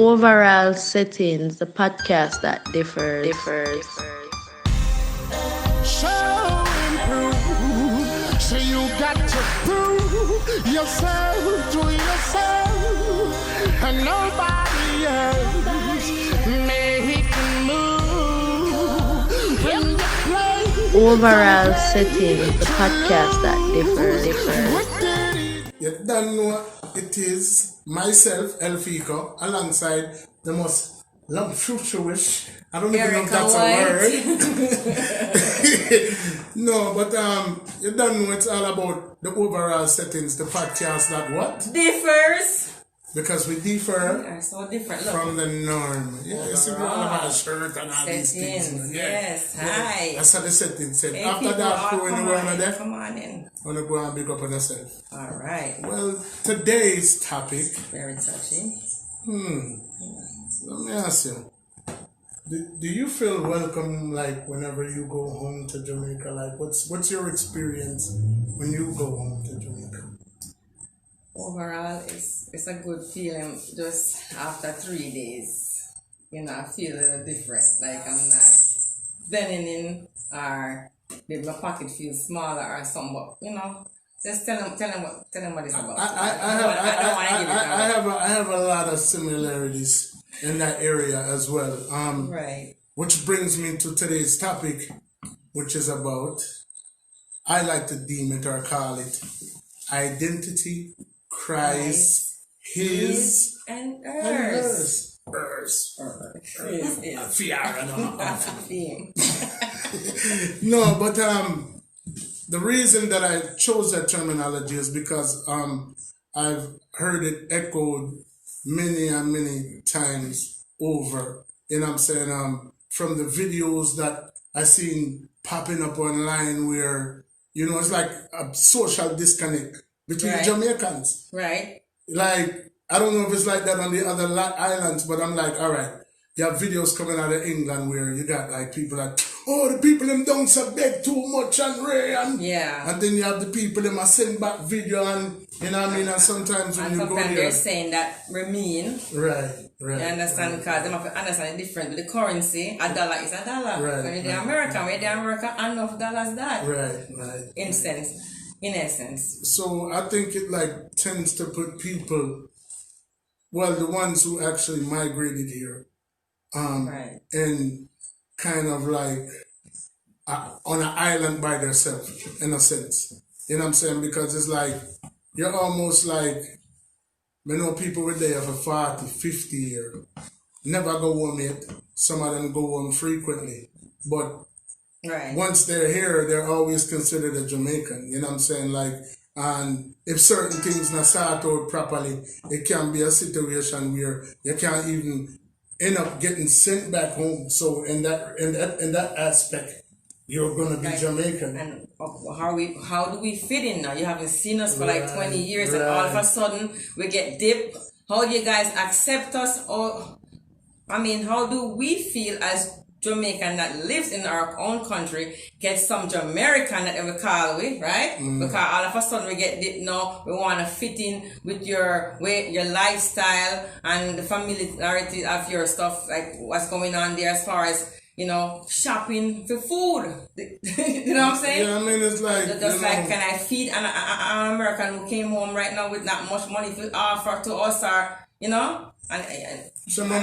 Overall settings, the podcast that differs. So improve. So you got to prove yourself to yourself and nobody else. Make a move when you play. Overall settings, the podcast that differs. You don't know what it is. Myself, Feco, alongside the most lumptuous. I don't even know if that's a word. No, but you don't know it's all about the overall settings, the podcast that what? Differs. Because we differ We are so different. Look. from the norm. Yeah, you see, we all have a shirt and all these things. Settings. Yeah. Yes. Yeah. Hi. That's how the settings said. Hey, After people, that, when you go on there, come on in. I want to go and big up on yourself. All right. Well, today's topic, Very touching. let me ask you. Do you feel welcome like whenever you go home to Jamaica? Like what's your experience when you go home to Jamaica? Overall, it's a good feeling. Just after 3 days, I feel a little different. Like I'm not bending in, or maybe my pocket feels smaller or something. But just tell them what it's about. I have a lot of similarities in that area as well. Right. Which brings me to today's topic, which is about, I like to deem it or call it, identity, cries, his, And and hers. hers. Is. Fiara, no. Theme. No, but the reason that I chose that terminology is because I've heard it echoed many and many times over. You know what I'm saying? From the videos that I seen popping up online where, it's like a social disconnect between Right. Jamaicans. Right. Like, I don't know if it's like that on the other islands, but I'm like, all right, you have videos coming out of England where you got like people like, oh, the people them don't beg too much and Ray and Yeah. and then you have the people them a send back video and you know what I mean, and sometimes when And you go sometimes there, they're saying that we're mean. right, You understand? Because they have to understand the difference. The currency, a dollar is a dollar. Right, When you're right. America, enough dollars that. right. In essence. So I think it like tends to put people, well, the ones who actually migrated here, Right. and kind of like on an island by themselves, in a sense. You know what I'm saying? Because it's like, you're almost like, people were there for 40, 50 years, never go home yet. Some of them go home frequently. But Right. once they're here, they're always considered a Jamaican. You know what I'm saying? Like, and if certain things not sort out properly, it can be a situation where you can't even end up getting sent back home. So in that aspect, you're gonna be Right. Jamaican. And how do we fit in now? You haven't seen us for like 20 years and all of a sudden we get dipped. How do you guys accept us? Or how do we feel as Jamaican that lives in our own country get some Jamaican that we call we, right? Because all of a sudden we get dipped now. We want to fit in with your lifestyle and the familiarity of your stuff, like what's going on there as far as shopping for food. You know what I'm saying? Yeah, I mean, it's like, Just like, can I feed an American who came home right now with not much money to offer to us, or And some of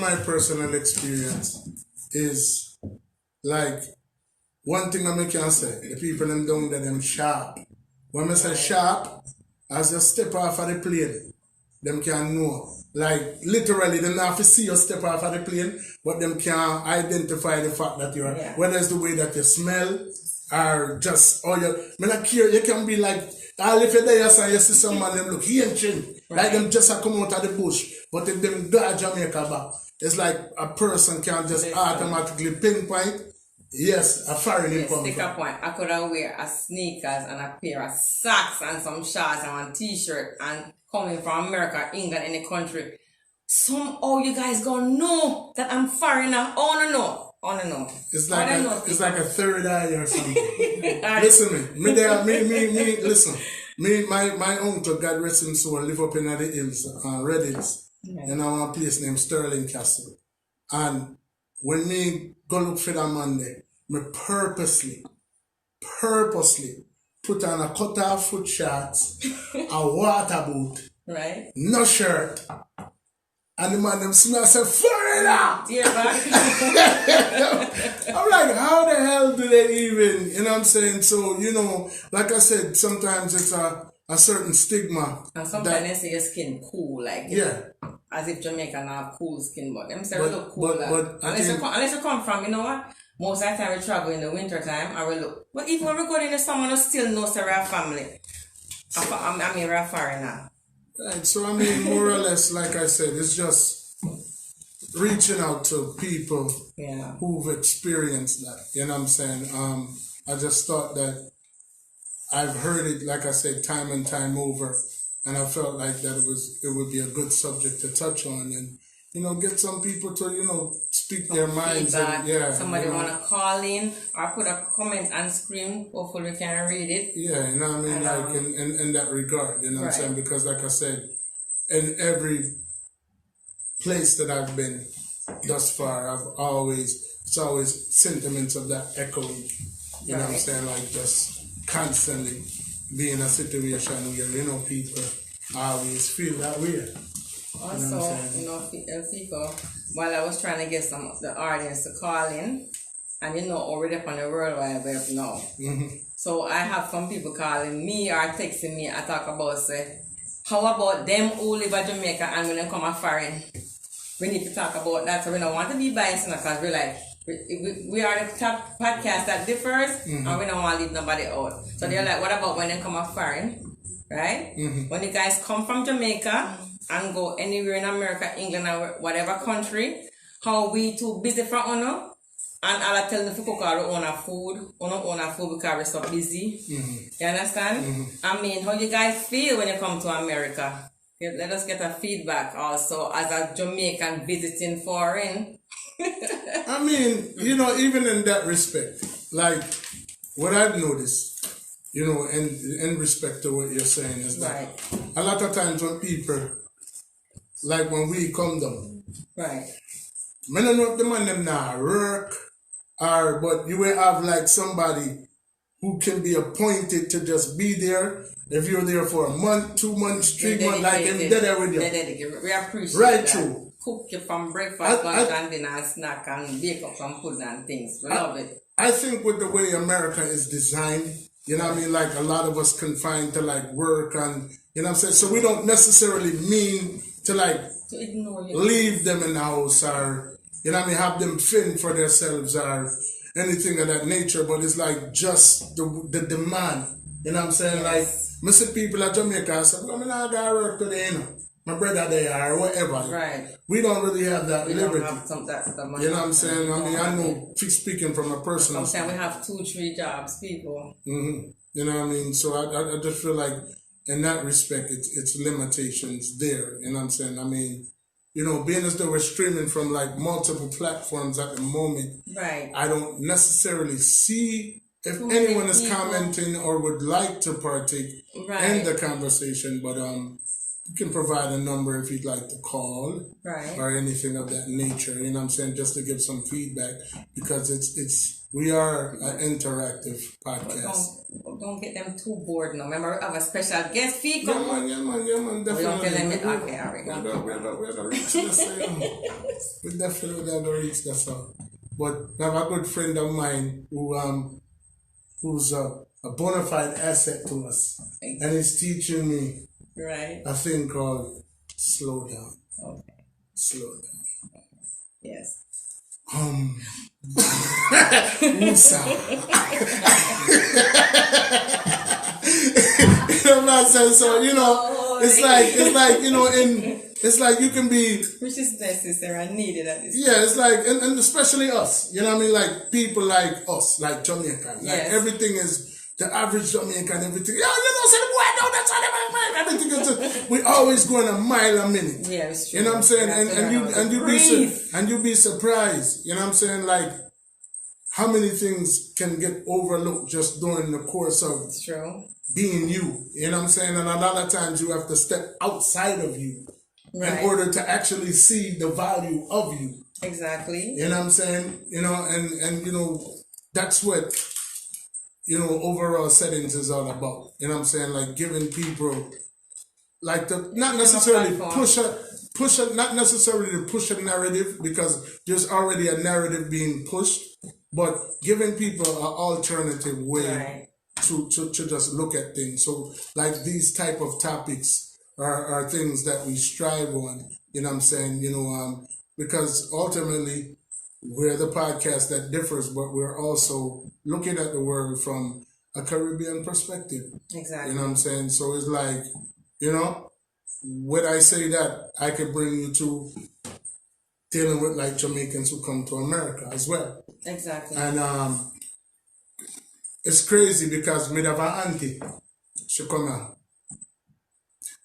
my personal experience is like, one thing I can say, the people them down there, them sharp. When I say sharp, as you step off of the plane, them can know. Like, literally, them not have to see you step off of the plane, but them can identify the fact that you're, whether it's the way that you smell, or just, or you not care, you can be like, if you're there and you see someone, them look ancient, like them just a come out of the bush, but if them go Jamaica back, it's like a person can just automatically pinpoint, yes, a foreign income. Stick a point. I could have wear a sneakers and a pair of socks and some shorts and one t-shirt and coming from America, England, any country. Somehow you guys gonna know that I'm foreigner. Oh no. It's like a third eye or something. Listen me. Listen. My uncle, God rest him soul, live up in the hills, Red Hills. You know, a place named Sterling Castle. And when me go look for that Monday, me purposely put on a cut-off foot shorts, a water boot, Right. no shirt. And the man them smell say, Florida! Dear back. I'm like, how the hell do they even, you know what I'm saying? So, you know, like I said, sometimes it's a certain stigma. And sometimes they say your skin cool, like, you Yeah. know, as if Jamaican have cool skin, but them say But- we look cool. but I unless, think- unless you come from, you know what? Most of the time we travel in the winter time, I will look. But even when we go in the summer, we still know say we're a family. I mean, we're a foreigner. Right, so I mean, more or less, like I said, it's just reaching out to people Yeah. who've experienced that. You know what I'm saying? I just thought that I've heard it, like I said, time and time over, and I felt like that it would be a good subject to touch on, and you know, get some people to speak their minds. Feedback. And, yeah, Somebody you know, wanna call in or put a comment on screen. Hopefully we can read it. Yeah, you know what I mean, And, like in that regard, you know what I'm right. saying? Because like I said, in every place that I've been thus far, it's always sentiments of that echoing. You know what I'm Right. saying? Like just constantly be in a situation where, you know, people always feel that way. Also, Feco, while I was trying to get some of the audience to call in, and you know, already up on the World Wide Web now. So I have some people calling me or texting me. I talk about, say, how about them who live in Jamaica and when they come a foreign? We need to talk about that. So we don't want to be biased because we're like, we are the top podcast that differs and we don't want to leave nobody out. So they're like, what about when they come a foreign? Right? When the guys come from Jamaica and go anywhere in America, England, or whatever country, how we too busy for honor, and all I tell them to cook our own food because we're so busy. You understand? I mean, how you guys feel when you come to America? Let us get a feedback also as a Jamaican visiting foreign. I mean, you know, even in that respect, like what I've noticed, you know, in respect to what you're saying is that Right. a lot of times when people, like when we come down, Right. I don't know if the man them now work, but you will have like somebody who can be appointed to just be there. If you're there for a month, 2 months, 3 months, like him, they're there with you. We appreciate Right, that. true. Cook you from breakfast, lunch, and dinner, and snack, and bake up some food and things. We love it. I think with the way America is designed, you know what I mean, like a lot of us confined to like work and, you know what I'm saying? So we don't necessarily mean to like To ignore you. leave them in the house or, you know what I mean, have them fend for themselves or anything of that nature, but it's like just the demand. You know what I'm saying? Yes. Like, I see people at Jamaica say, I'm not going to work today, you know. My brother there or whatever. Right. We don't really have that We liberty. don't have some that money. You know what I'm saying? I mean, I know, speaking from a personal Sometimes we have 2-3 jobs, people. You know what I mean? So I just feel like in that respect, it's limitations there. You know what I'm saying? I mean, you know, being as though we're streaming from like multiple platforms at the moment, Right. I don't necessarily see if Too many anyone is people. commenting or would like to partake Right. in the conversation, but you can provide a number if you'd like to call Right. or anything of that nature, you know what I'm saying, just to give some feedback because we are an interactive podcast. Don't get them too bored now. Remember, we have a special guest, Feco. Yeah, man, We don't definitely. tell them it. Okay, all right. We don't reach this. We definitely don't reach this. But I have a good friend of mine who's a bona fide asset to us, and he's teaching me Right. a thing called slow down. Okay. Slow down. Yes. Musa. You know what I'm saying? So, you know, it's like, you know, it's like you can be, Which is necessary and needed at this yeah, it's like, and especially us, you know what I mean? Like people like us, like Jamaican, like Yes. everything is the average Jamaican, everything. Yeah, you know, say, boy, no, that's all everything is just, we always going a mile a minute. Yeah, it's true. You know what I'm saying? And you be surprised. You know what I'm saying? Like how many things can get overlooked just during the course of It's true. being you. You know what I'm saying? And a lot of times you have to step outside of you Right. in order to actually see the value of you. Exactly. You know what I'm saying? You know, and you know, that's what, you know, overall settings is all about. You know what I'm saying? Like giving people, like, the not necessarily not necessarily to push a narrative, because there's already a narrative being pushed, but giving people an alternative way to just look at things. So like these type of topics are things that we strive on, you know what I'm saying? You know, because ultimately we're the podcast that differs, but we're also looking at the world from a Caribbean perspective. Exactly. You know what I'm saying? So it's like, you know, when I say that, I could bring you to dealing with like Jamaicans who come to America as well. Exactly. And it's crazy because me have an auntie. She come out.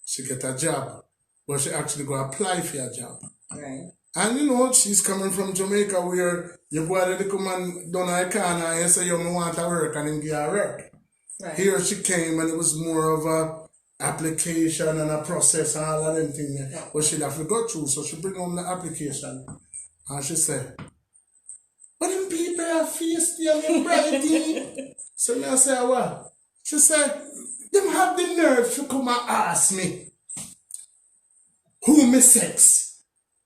She get a job. But she actually go apply for a job. Right. And you know, she's coming from Jamaica where you go to the come and down a corner and you say you want to work and then give her work. Right. Here she came and it was more of a application and a process and all of them things. Yeah. But she'd have to go through. So she bring on the application and she said, but them people are face still brighty. So me I say, what? She said, them have the nerve to come and ask me who me sex.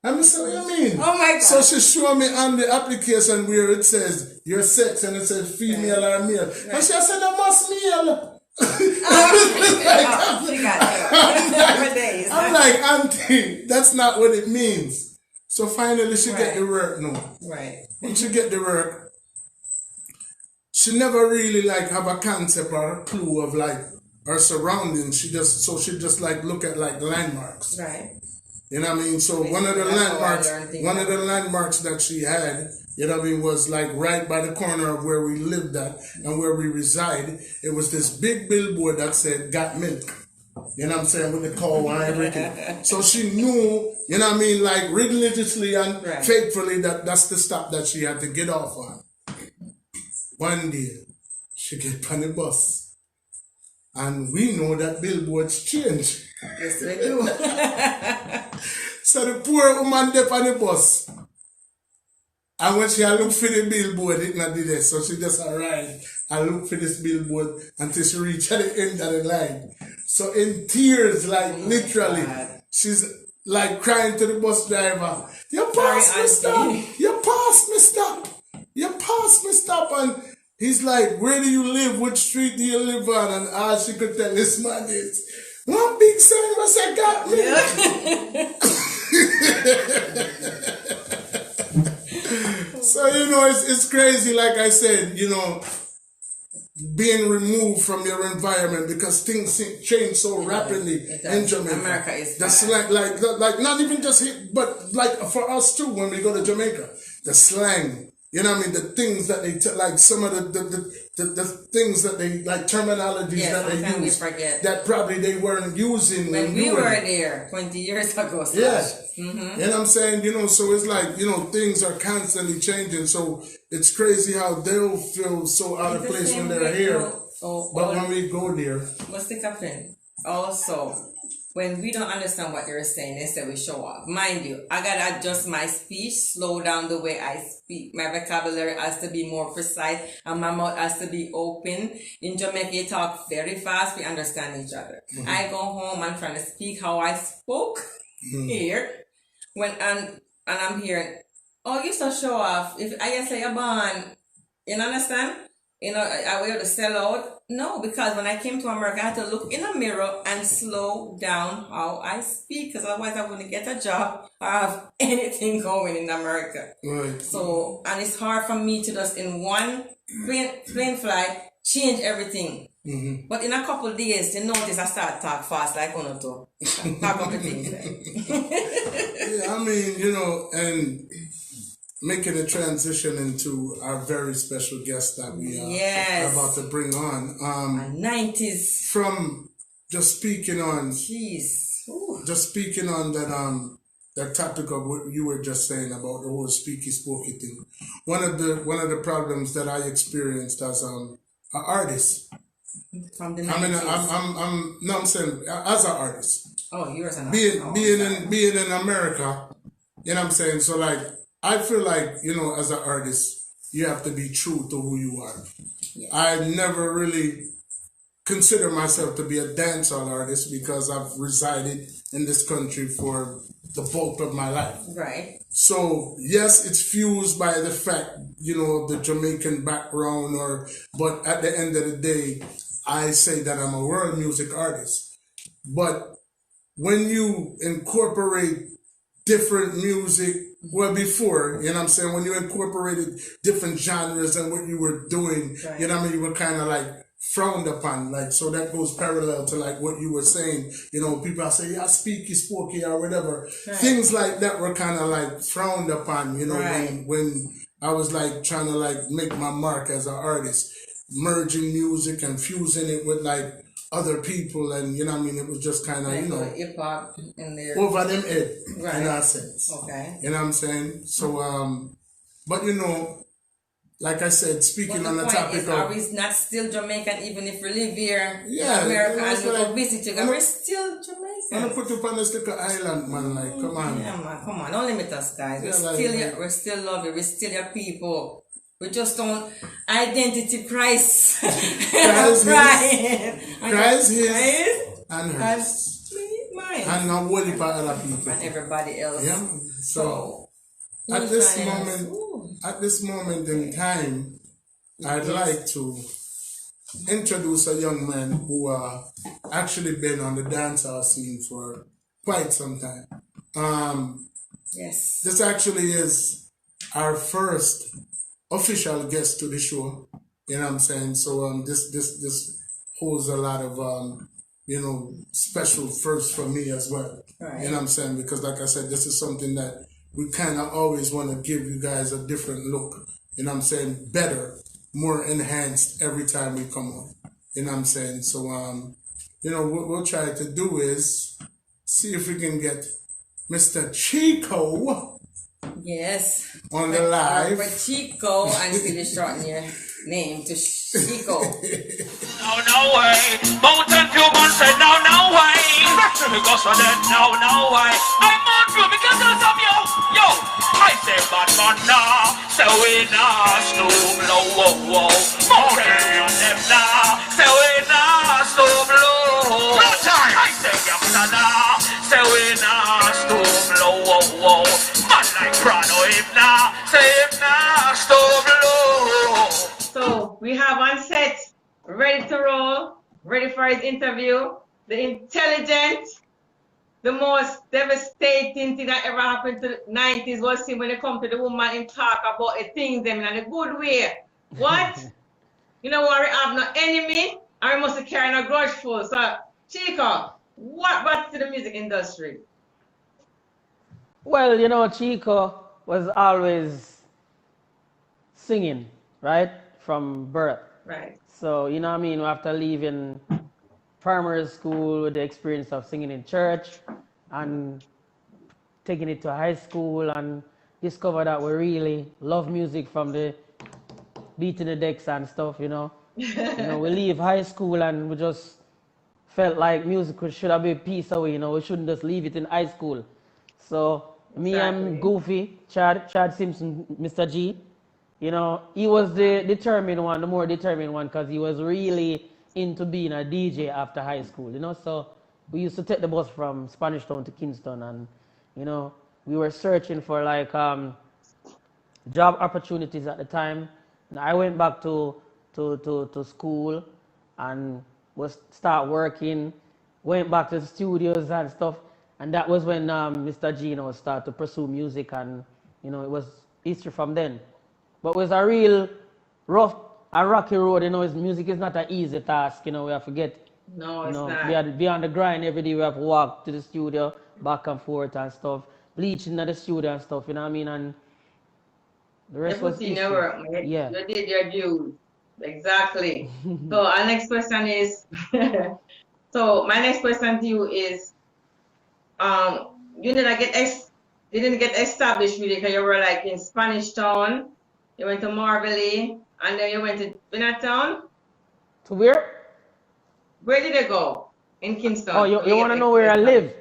And I said, what you mean? Oh my God. So she showed me on the application where it says your sex and it says female or male. Right. And she said, I must male. She got it. I'm like, auntie, that's not what it means. So finally she get the work now. Right. When she get the work, she never really like have a concept or a clue of like her surroundings. She just like look at like landmarks. Right. You know what I mean? So one of the landmarks that she had, you know what I mean, was like right by the corner of where we lived at and where we reside. It was this big billboard that said, got milk. You know what I'm saying? With the cow and everything. So she knew, you know what I mean, like religiously and faithfully that's the stop that she had to get off on. One day, she get on the bus. And we know that billboards change. Yes, we do. So the poor woman there on the bus. And when she looked for the billboard, it not did it. So she just arrived and looked for this billboard until she reached at the end of the line. So in tears, like literally, she's like crying to the bus driver, you passed me stop! You passed me stop! You passed me stop! And he's like, where do you live? Which street do you live on? And all she could tell this man is, one big sign was I got me. So, you know, it's crazy, like I said, you know, being removed from your environment because things change so rapidly in Jamaica. America is the slang, like not even just here, but like for us too when we go to Jamaica, the slang. You know what I mean? The things that they like some of the things that they like terminologies that they use that probably they weren't using when we were there 20 years ago. Yes. Mm-hmm. You know what I'm saying? You know, so it's like, you know, things are constantly changing. So it's crazy how they'll feel so out of place when they're here. But when we go there. What's the captain? Also, when we don't understand what they're saying, they say we show off. Mind you, I gotta adjust my speech, slow down the way I speak. My vocabulary has to be more precise and my mouth has to be open. In Jamaica, you talk very fast, we understand each other. Mm-hmm. I go home and trying to speak how I spoke here. And I'm hearing, oh, you so show off. If I say you're born, you understand? You know, I will to sell out. No, because when I came to America, I had to look in a mirror and slow down how I speak, because otherwise I wouldn't get a job or have anything going in America. Right. So, and it's hard for me to just in one plane flight change everything. Mm-hmm. But in a couple of days, you notice I start talk fast like one or two. Talk up the things. Yeah, I mean, you know, and making a transition into our very special guest that we are about to bring on. 90s. From just speaking on, just speaking on that topic of what you were just saying about the whole speaky spooky thing. One of the problems that I experienced as an artist From the I mean, 90s. no, I'm saying as an artist, Oh, yours and being in America, you know what I'm saying. So like, I feel like as an artist, you have to be true to who you are. Yes. I never really consider myself to be a dancehall artist because I've resided in this country for the bulk of my life. Right. So yes, it's fused by the fact, the Jamaican background, but at the end of the day, I say that I'm a world music artist. But when you incorporate different music, well, before, you know what I'm saying, when you incorporated different genres and what you were doing, Right. you know what I mean, you were kind of like frowned upon, like, so that goes parallel to like what you were saying, people say, yeah, speaky, spooky, or whatever. Right. Things like that were kind of like frowned upon, Right. when I was like trying to like make my mark as an artist, merging music and fusing it with like other people, and it was just kind of hip hop in there. over them head, Right. in that sense. Okay. You know what I'm saying? So but like I said, speaking But on the the point topic is, of, are we not still Jamaican even if we live here Yeah, in America it's and we like- go visit you? I'm We're a- still I'm Jamaican. gonna put you on this little island, man. Like, come on. Yeah, man, come on, don't limit us, guys. Yeah, We still love you. We're still your people. We just don't identity crisis. Cries-His and hers. Mine. And now what if other people? And everybody else. Yeah. man. So who's at this trying moment, else? Ooh. at this moment in time, I'd like to introduce a young man who actually been on the dancehall scene for quite some time. Yes. This actually is our first official guest to the show. You know what I'm saying? So this holds a lot of special first for me as well. Right. You know what I'm saying? Because like I said, this is something that we kind of always want to give you guys a different look. You know what I'm saying? Better, more enhanced every time we come on. You know what I'm saying? So what we'll try to do is see if we can get Mr. Chico Yes. on the live. For Chico, and still shorten your name to Chico. No way. Mountain few months said no way. Factory goes for that, no way. I'm on through because of you. Yo, I say bad man now. Say we nah snoop low, whoa. Mountain on them now. Say we nah snoop low. No time. I say youngster now. Say we nah snoop low, whoa. Man like Prado him now. Say him nah snoop low. So we have on set, ready to roll, ready for his interview. The intelligent, the most devastating thing that ever happened to the 90s was him when it come to the woman and talk about the things them in a good way. What? You know what, we have no enemy and we must carry no grudgeful. So Chico, what brought you to the music industry? Well, Chico was always singing, right? From birth. Right. So, after leaving primary school with the experience of singing in church and taking it to high school and discover that we really love music from the beating the decks and stuff, we leave high school and we just felt like music should have been a piece away, we shouldn't just leave it in high school. So me and Goofy, Chad Simpson, Mr. G, he was the more determined one, because he was really into being a DJ after high school, So we used to take the bus from Spanish Town to Kingston, and, we were searching for like job opportunities at the time. And I went back to school and start working, went back to the studios and stuff. And that was when Mr. G, started to pursue music, and, it was history from then. But it was a real rough and rocky road, music is not an easy task, we have to get, No, it's not. we had to be on the grind every day, we have to walk to the studio, back and forth and stuff, bleaching at the studio and stuff, And the rest was Everything history. never, Yeah. you did your due. Exactly. So our next question is, so my next question to you is, you didn't get established really because you were like in Spanish Town, you went to Marvelly, and then you went to Town. To where? Where did they go? In Kingston. Oh, you want to know where I live?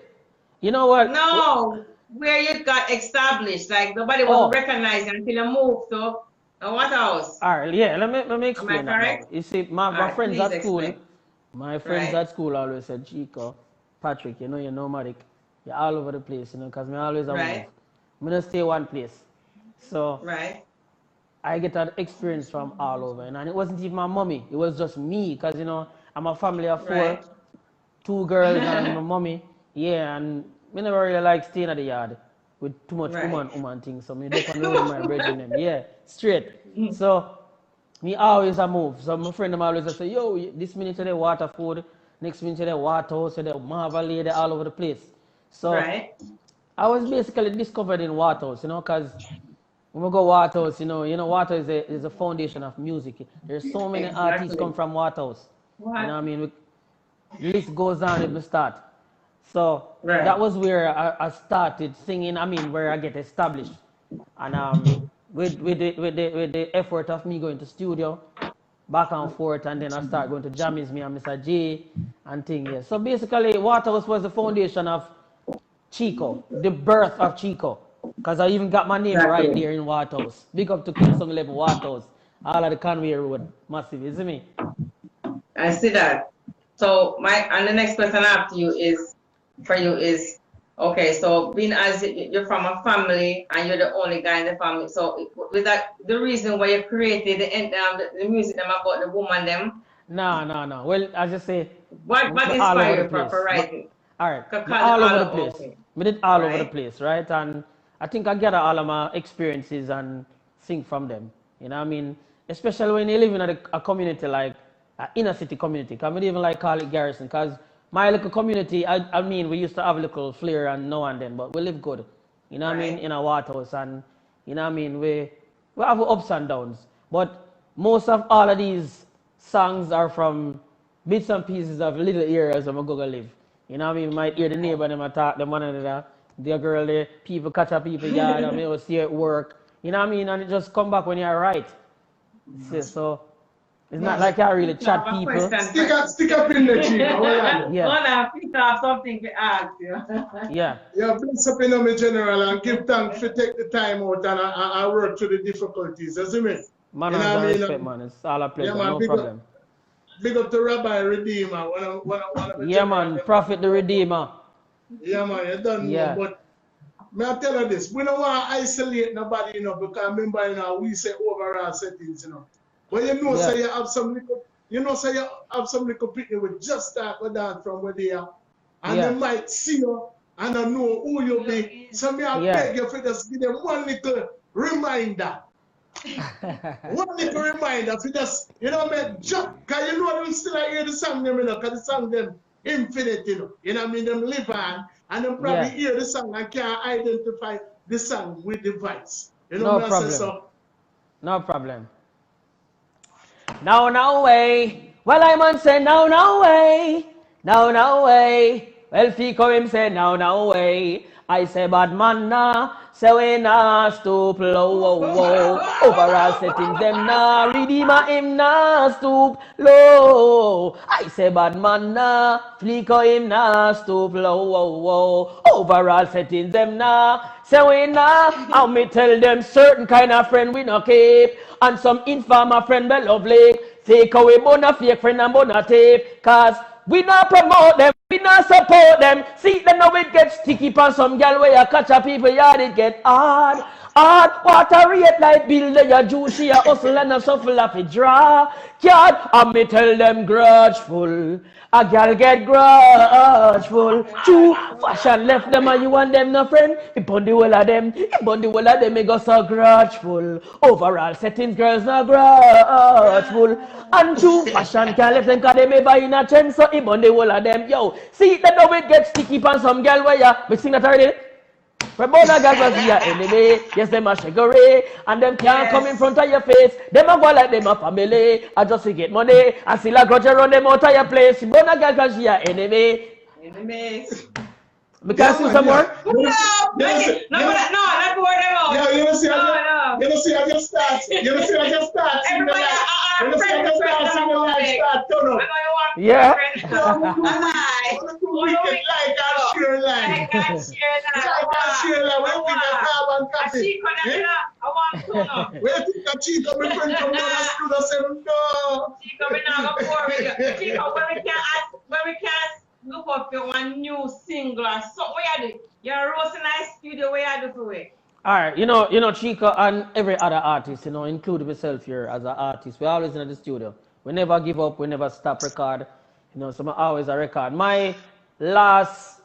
You know what? No, where you got established. Like nobody was recognized until you moved to what house? All right, yeah. Let me explain that correct? now. You see, my friends at school, explain. my friends Right. at school always said, Chico, Patrick, you know you're nomadic. You're all over the place, you know, because me always a move. Right. Me don't stay one place. So Right. I get that experience from all over. And it wasn't even my mommy. It was just me. Because, you know, I'm a family of 4. Right. 2 girls and my mommy. Yeah, and me never really like staying at the yard with too much Right. woman things. So me look on the road with my brethren them. Yeah, straight. So me always a move. So my friend them always say, yo, this minute they water food, next minute they water house, they marvel lady all over the place. So Right. I was basically discovered in Waterhouse, you know, because when we go Waterhouse, you know, Waterhouse is a foundation of music. There's so many artists come from Waterhouse. You know what I mean? The list goes on if we start. So that was where I started singing, I mean, where I get established. And with the effort of me going to studio, back and forth, and then I start going to jammies, me and Mr. J and things. Yeah. So basically, Waterhouse was the foundation of Chico, the birth of Chico. Because I even got my name right there in Waterhouse. Big up to Kingston 11 Waterhouse. All of the Conway Road, massive, you see me? I see that. So and the next question after you is, okay, so being as you're from a family and you're the only guy in the family, so was that the reason why you created the music them about the woman them? No. Well, as you say, what inspired you for writing? All right, all over the place. Okay. We did all over the place, right? And I think I gather all of my experiences and sing from them. You know what I mean? Especially when you live in a community like an inner city community. I don't even like call it garrison, because my little community, I mean, we used to have a little flair and now and then, but we live good. You know what I mean? In a Waterhouse, and you know what I mean? We have ups and downs. But most of all of these songs are from bits and pieces of little areas where I go live. You know what I mean? You might hear the neighbor them attack them one another. The girl, the people catch up people yard, and me will see it work. You know what I mean? And it just come back when you're right. See, so it's not like I really chat people. Stick up in the Chico. Yeah. I have something to ask you. Yeah. Yeah, bless up in me, General, and give thanks for take the time out and work through the difficulties. You see me? Man, you know I respect, man. It's all a pleasure, no problem. Big up to Rabbi Redeemer. Yeah, man. Prophet the Redeemer. Yeah, man. You don't know. But may I tell you this? We don't want to isolate nobody, you know, because remember, you know, we say overall settings, you know. But you know, say you have some little people with just start to dance from where they are. And they might see you and don't know who you be. So me I beg you for just give them one little reminder. One little reminder for just, you know, make jump. Because you know them still hear the song them, you know, because the song them infinite, you know. You know what I mean? Them live on and them probably hear the song and can't identify the song with the voice. You know what I say? So no problem. No way. Well, I'm on say no way. No way. Well, Feco him say no way. I say bad man nah. Say we nah stoop low. Overall settings them nah. Redeemer him nah stoop low. I say bad man nah. Feco him nah stoop low. Overall settings them nah. Say we nah. And me tell them certain kind of friend we no keep. And some informer friend be lovely. Feco we bona fake friend and bona tape. Cause we not promote them, we not support them. See them now it gets sticky for some girl where you catch a people yard it get hard. Water rate like bill they a juicy a hustle and a shuffle up a draw. Card and me tell them grudgeful. A girl get grudgeful. True fashion left them and you and them no friend. If on the whole of them, me go so grudgeful. Overall settings girls no grudgeful. And true fashion can't left them cause they may buy in a trend. So if on the whole of them, yo, see that now it gets sticky on some girl where ya, we sing that already. Rabona girls was your enemy, yes them a shaggery, and them can't come in front of your face. Them a go like them a family. I just to get money, I still a grudge around them out of your place. Rabona girls was your enemy. Enemies. Because you some more? No, let's word them out. Yeah, you see I just start. Everybody, You see I just start. Turn up. Yeah. Aye. Like and share Like like. and share that. Like and share like. When we get carbon copy. Chico, I want to know. Where think that Chico, my friend, come down and screw the 7 door? Chico, we not gonna pour with you. Chico, when we can look up for one new single or something, what you do? You're roasting nice studio, what you do for it? All right, you know, Chico and every other artist, including myself here as an artist, we're always in the studio. We never give up, we never stop record. So I always a record. My last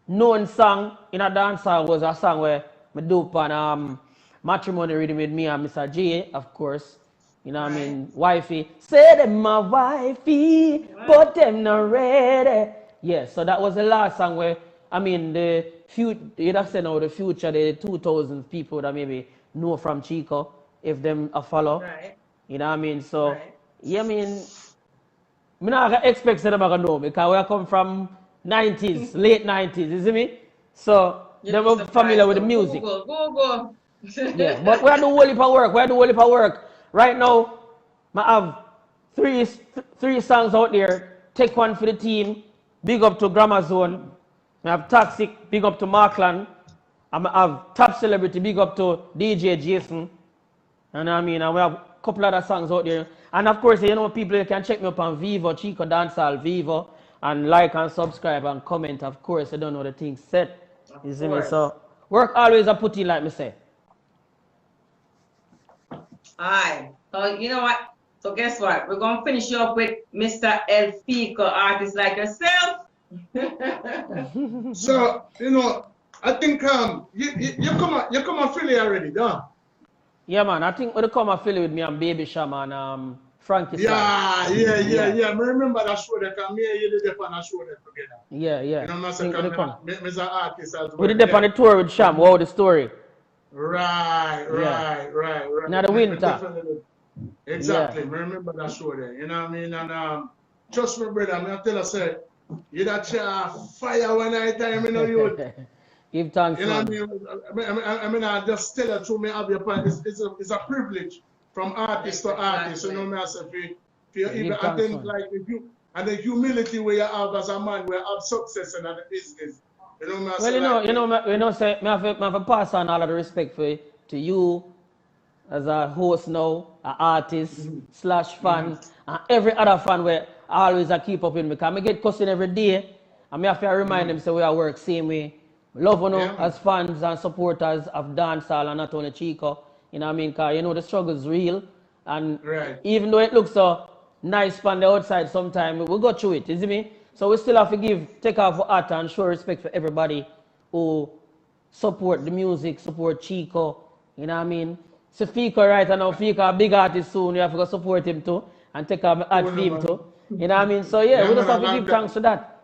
known song in a dancehall was a song where I do on matrimony rhythm with me and Mr. J, of course. You know what I mean? Wifey. Say them my wifey, but them not ready. Yeah, so that was the last song where, the future, you'd have said now the future, the 2,000 people that maybe know from Chico, if them a follow. Right. You know what I mean? So, Right. yeah, I'm not expect them to know because we come from 90s, late 90s, you see me? So, they were familiar with the music. Google. Yeah, but we are doing a whole heap of work. Right now, I have three songs out there. Take one for the team. Big up to Grammar Zone. I have Toxic. Big up to Markland. I have Top Celebrity. Big up to DJ Jason. And and we have a couple other songs out there. And of course, people, you can check me up on Vivo, Chico Dancehall Vivo. And like and subscribe and comment. Of course, I don't know the things set. You see me? So, work always a put in, like me say. Alright. So you know what? So guess what? We're gonna finish you up with Mr. El Feco, artist like yourself. So, I think you come on Philly already, done. Yeah, man. I think when they come and Philly with me and Baby Shama and Frankie. Yeah. I remember that show that me and you did on that show that together. Yeah. You know, I said, I'm an artist as well. We did on the tour with Sham. Wow, the story. Right. Now the winter. Exactly. I remember that show there. You know what I mean? And trust me, brother, I tell you, say, you that fire one night time, you. Give thanks, you know man. what I just tell you through me have your point. It's a privilege from artist to artist. You know what I say? And then and the humility where you have as a man, where you have success in the business. You know what I say? I have to pass on all of the respect to you as a host now, an artist / fan, and every other fan where I always keep up with me. Because I get cussing every day, and I have to remind them, so we work same way. Love as fans and supporters of dancehall and not only Chico. You know what I mean? Because the struggle is real. And even though it looks so nice from the outside sometimes, we go through it, you see me? So we still have to take off our hat and show respect for everybody who support the music, support Chico. You know what I mean? So Feco right now, Feco a big artist soon, you have to go support him too and take off ad for him too. You know what I mean? So yeah, we just have to give thanks for that.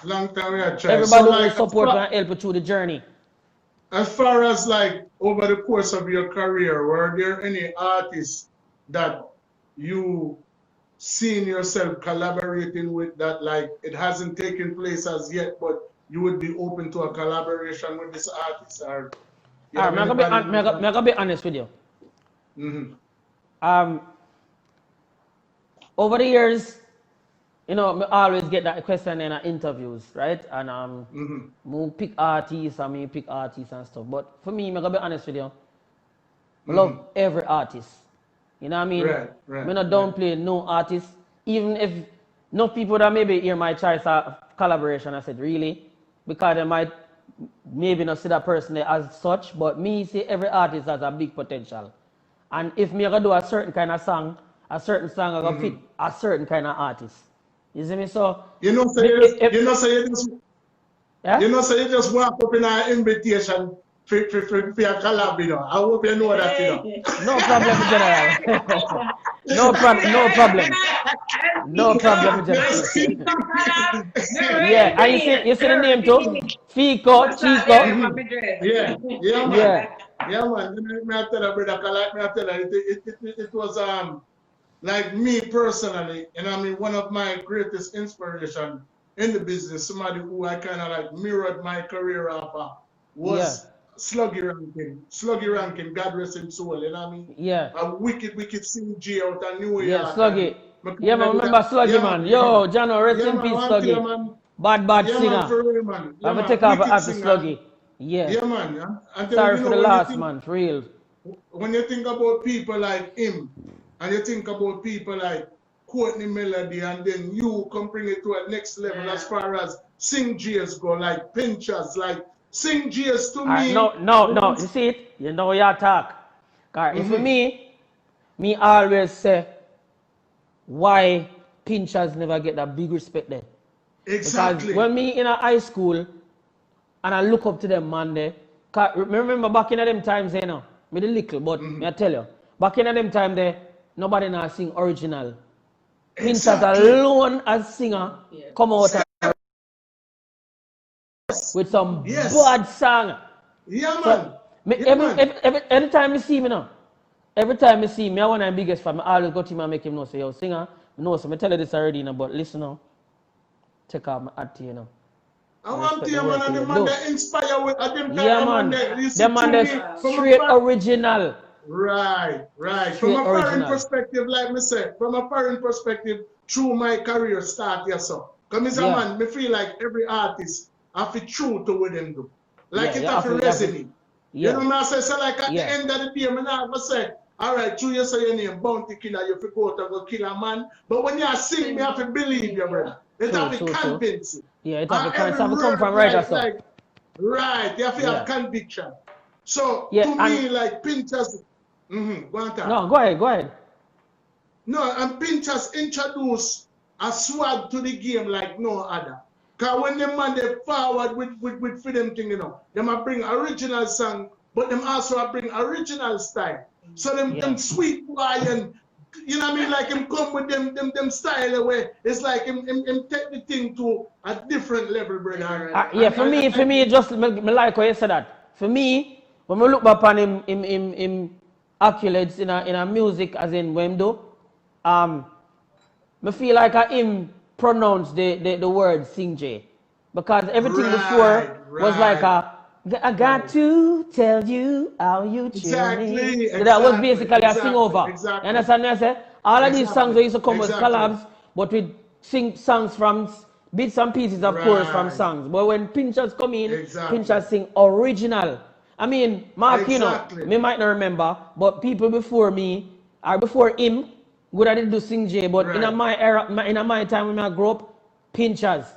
Long time we have tried. Everybody will support and help you through the journey. As far as over the course of your career, were there any artists that you seen yourself collaborating with that it hasn't taken place as yet, but you would be open to a collaboration with this artist? Or I'm going to be honest with you. Over the years, I always get that question in interviews, right? And we pick artists and stuff. But for me, I'm going to be honest with you. I love every artist. You know what I mean? Right. I don't downplay no artist. Even if no people that maybe hear my choice of collaboration, I said, really? Because they might maybe not see that person as such, but me see every artist has a big potential. And if me going to do a certain kind of song, I'm going to fit a certain kind of artist. You see me? So you just walk up in an invitation for a collab, I hope you know that, No problem, General. No problem, General. Yeah, and you see the name too? Feco, Chico. Yeah, man. I tell you, brother, it was like me personally, and one of my greatest inspiration in the business, somebody who I kind of mirrored my career off was Sluggy ranking, God rest his soul, you know what I mean? Yeah. A wicked sing G out of New Yeah, York. Sluggy. And Yeah, man, remember Sluggy, man. Yo, Jano, rest Yeah, in man, peace, one thing, Sluggy. man. Bad Yeah, man, singer. for real, man. I Yeah, have to man, take off wicked after singer. Sluggy. Yeah. Yeah, man. And then, Sorry you for know, the loss, man, for real. when you think about people like him, and you think about people like Courtney Melody, and then you can bring it to a next level as far as sing J's go, like Pinchers, like sing J's to me. No. You see it? You know your talk. Cause if for me always say why Pinchers never get that big respect there. Exactly. Because when me in a high school and I look up to them man there, remember back in them times, you know, me the little, but me I tell you, back in them time there, nobody now sing original. Pinchers alone as singer come out with some bad song. Yeah, So, man. every time you see me now, every time you see me, I want my biggest fan. I always go to him and make him know, say, yo, singer, no, so I tell you this already, you know, but listen now, take off my hat to you know. I want to you, man, and the man that inspire with them yeah, man. Them man that's straight original. Right. From a foreign perspective, like me say, from a foreign perspective, through my career start, yes, sir. Because man, me feel like every artist have to true to what them do. Like it have to resonate. You know what I say? So like at the end of the day, I'm not say, all right, you say your name, Bounty Killer, you have to go to go kill a man. But when you sing, you have to believe you, brother. It have to convince you. Yeah, it have to come from right or so. Right, you have to have conviction. So to me, like Pinchers, no, go ahead. No, and Pinchers introduce a swag to the game like no other. Because when them man they forward with freedom thing, you know, them a bring original song, but them also a bring original style. So them sweet boy and you know what I mean, like him come with them style away. It's like him take the thing to a different level, brother. For me, just me like how you said that. For me, when we look back on him accolades in a music as in when do, me feel like him pronounce the word sing J. Because everything before was like I got to tell you how you cheer me. So that was basically a sing over. You understand what I say? All of these songs used to come as collabs, but we sing songs from bits and pieces, of course, from songs. But when Pinchers come in, Pinchers sing original. I mean, Mark, you know, me might not remember, but people before me, or before him, would have do sing J, but in my era, in my time when I grew up, Pinchers.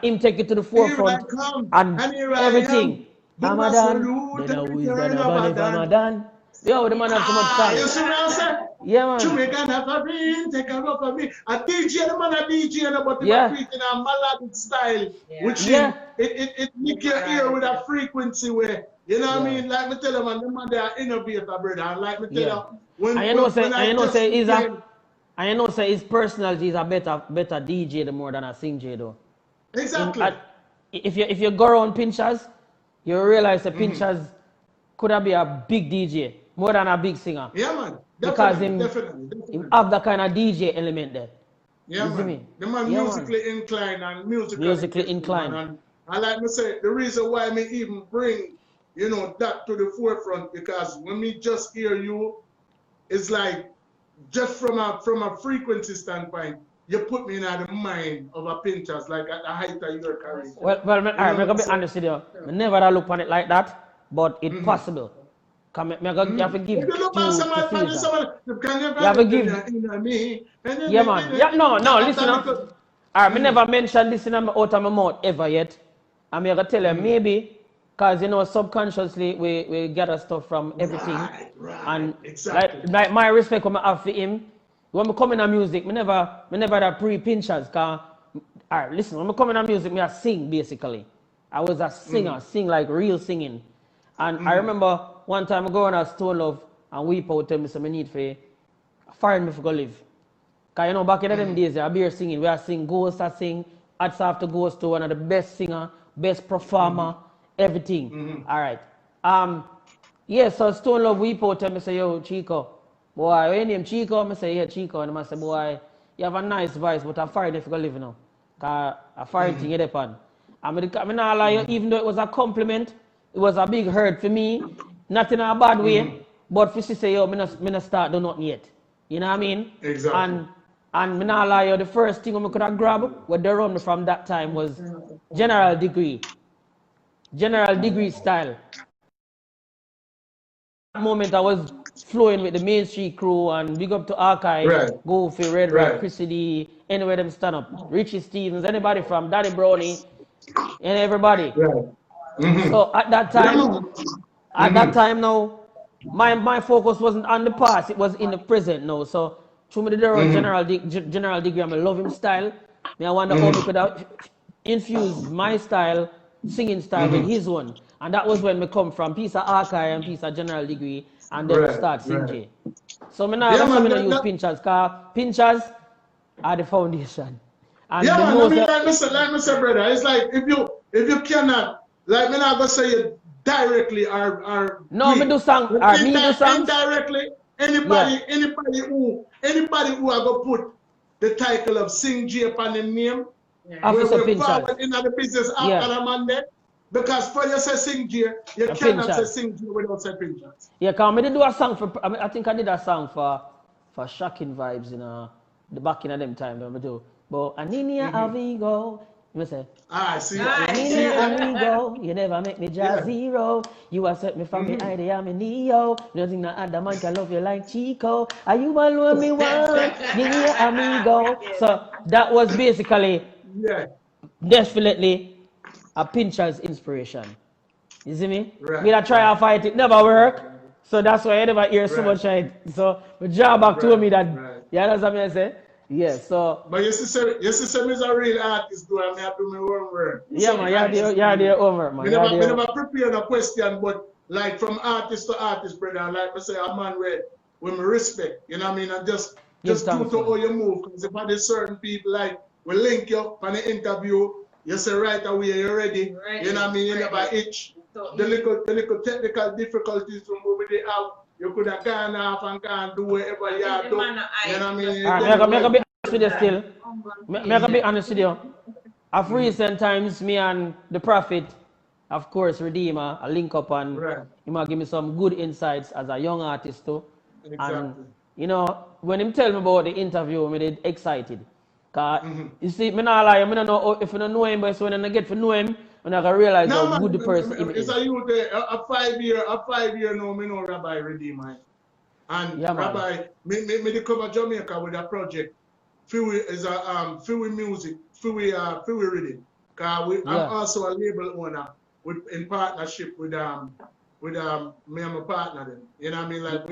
Him take it to the forefront and everything. Ramadan, then I was gonna Ramadan. Yo, the man have so much fun. You see what I'm saying? Yeah, man. Jamaican have a ring, take a rope of me. A DJ, the man a DJ, but they are creating a melodic style, which it make your ear with a frequency where, you know what I mean? Like me tell you, man, the man they are innovator, brother. And like me tell you, I know say his personality is a better DJ the more than a sing J though. Exactly. If you go around Pinchers, you realize that Pinchers could have been a big DJ more than a big singer. Yeah, man. Definitely. He have that kind of DJ element there. Yeah, man. The man musically inclined and musically inclined. And like me say, the reason why me even bring, you know, that to the forefront, because when me just hear you, it's like just from a frequency standpoint, you put me in the mind of a Pinchers, like at the height of your career. Well, I'm going to be honest with you. I never look on it like that, but it's possible. You have to give You have to give. Yeah, man. Yeah, no, listen up. I never mentioned this out of my mouth ever yet. I'm going to tell you, maybe, because, you know, subconsciously, we gather stuff from everything. And like my respect when I have for him, when I come in music, I never that pre-Pinchers. Listen, when I come in music, I sing, basically. I was a singer, sing like real singing. And I remember one time I go on a Stone Love and Weep out tell me some need for find me for go live. Because you know, back in them days, I be here singing. We are sing Ghost, I sing Hats After Ghost to one of the best singer, best performer, everything. All right. So Stone Love Weep out tell me say, yo, Chico. Boy, your name Chico? I say, yeah, Chico. And I say, boy, you have a nice voice, but I'm foreign if you go live now. Because a foreign thing you depend. I mean, I lie you, even though it was a compliment, it was a big hurt for me. Not in a bad way, but for she say, yo, me not start do nothing yet. You know what I mean? Exactly. And me not lie, yo, the first thing I could have grabbed what they run me from that time was general degree. General degree style. That moment I was flowing with the Main Street crew and big up to Archive, Right. Goofy, Red Rock, Right. Chrissy D, anywhere them stand up. Richie Stevens, anybody from Daddy Brownie, and everybody. Right. Mm-hmm. So at that time now, my focus wasn't on the past, it was in the present now. So through me the general degree, I love him style. Me I wonder how we could have infused my style, singing style with his one. And that was when we come from piece of archive and piece of general degree and then we start singing. So me now use pinchers, cause pinchers are the foundation. And yeah, man, like me say, brother, it's like if you cannot, like me not gonna say it directly or no, me do song or me do songs indirectly. Anybody who are gonna put the title of Sing J upon the name, we're forward in the business after the Monday. Because for you say Sing J, you cannot say Sing J without say pinchers. Yeah, cause me did do a song for I think I did a song for Shocking Vibes in the back in them time when I do. But Aninia Avigo, you say. See. Aninia Avigo, you never make me just zero. You accept me from the idea I'm a Neo. Nothing that other man can love you like Chico. Are you alone me one? Aninia Amigo. So that was basically definitely a Pincher's inspiration. You see me? Right. Me that try to fight it never work. So that's why I never hear so much of it. So my job back told me that you understand what I say? Yes, so but you see me is a real artist though, and I have to do my own work. Yeah, man, you're there over, man. We never prepare a question, but like from artist to artist, brother, like I say, a man with me respect, you know what I mean? And just due to how you move, because if there's certain people like we link you on the interview, you say right away you're ready, you know what I mean? You never itch. The little technical difficulties from over the out, you could have gone off and gone do whatever you have to. You know what I mean? Make a bit honest with you still. Make a bit honest with you. Of recent times, me and the Prophet, of course, Redeemer, I link up and he might give me some good insights as a young artist too. Exactly. And you know, when him tell me about the interview, I did excited. Cause you see, me not lie, I don't know if you don't know him, but so when I get to know him, when I can realize how good the person is. It's a youth a 5 year now, me know Rabbi Redeemer. And Rabbi, me come to Jamaica with a project. Fewy is Fewy music, Fewy reading. Cause I'm also a label owner in partnership with me and my partner then. You know what I mean? Like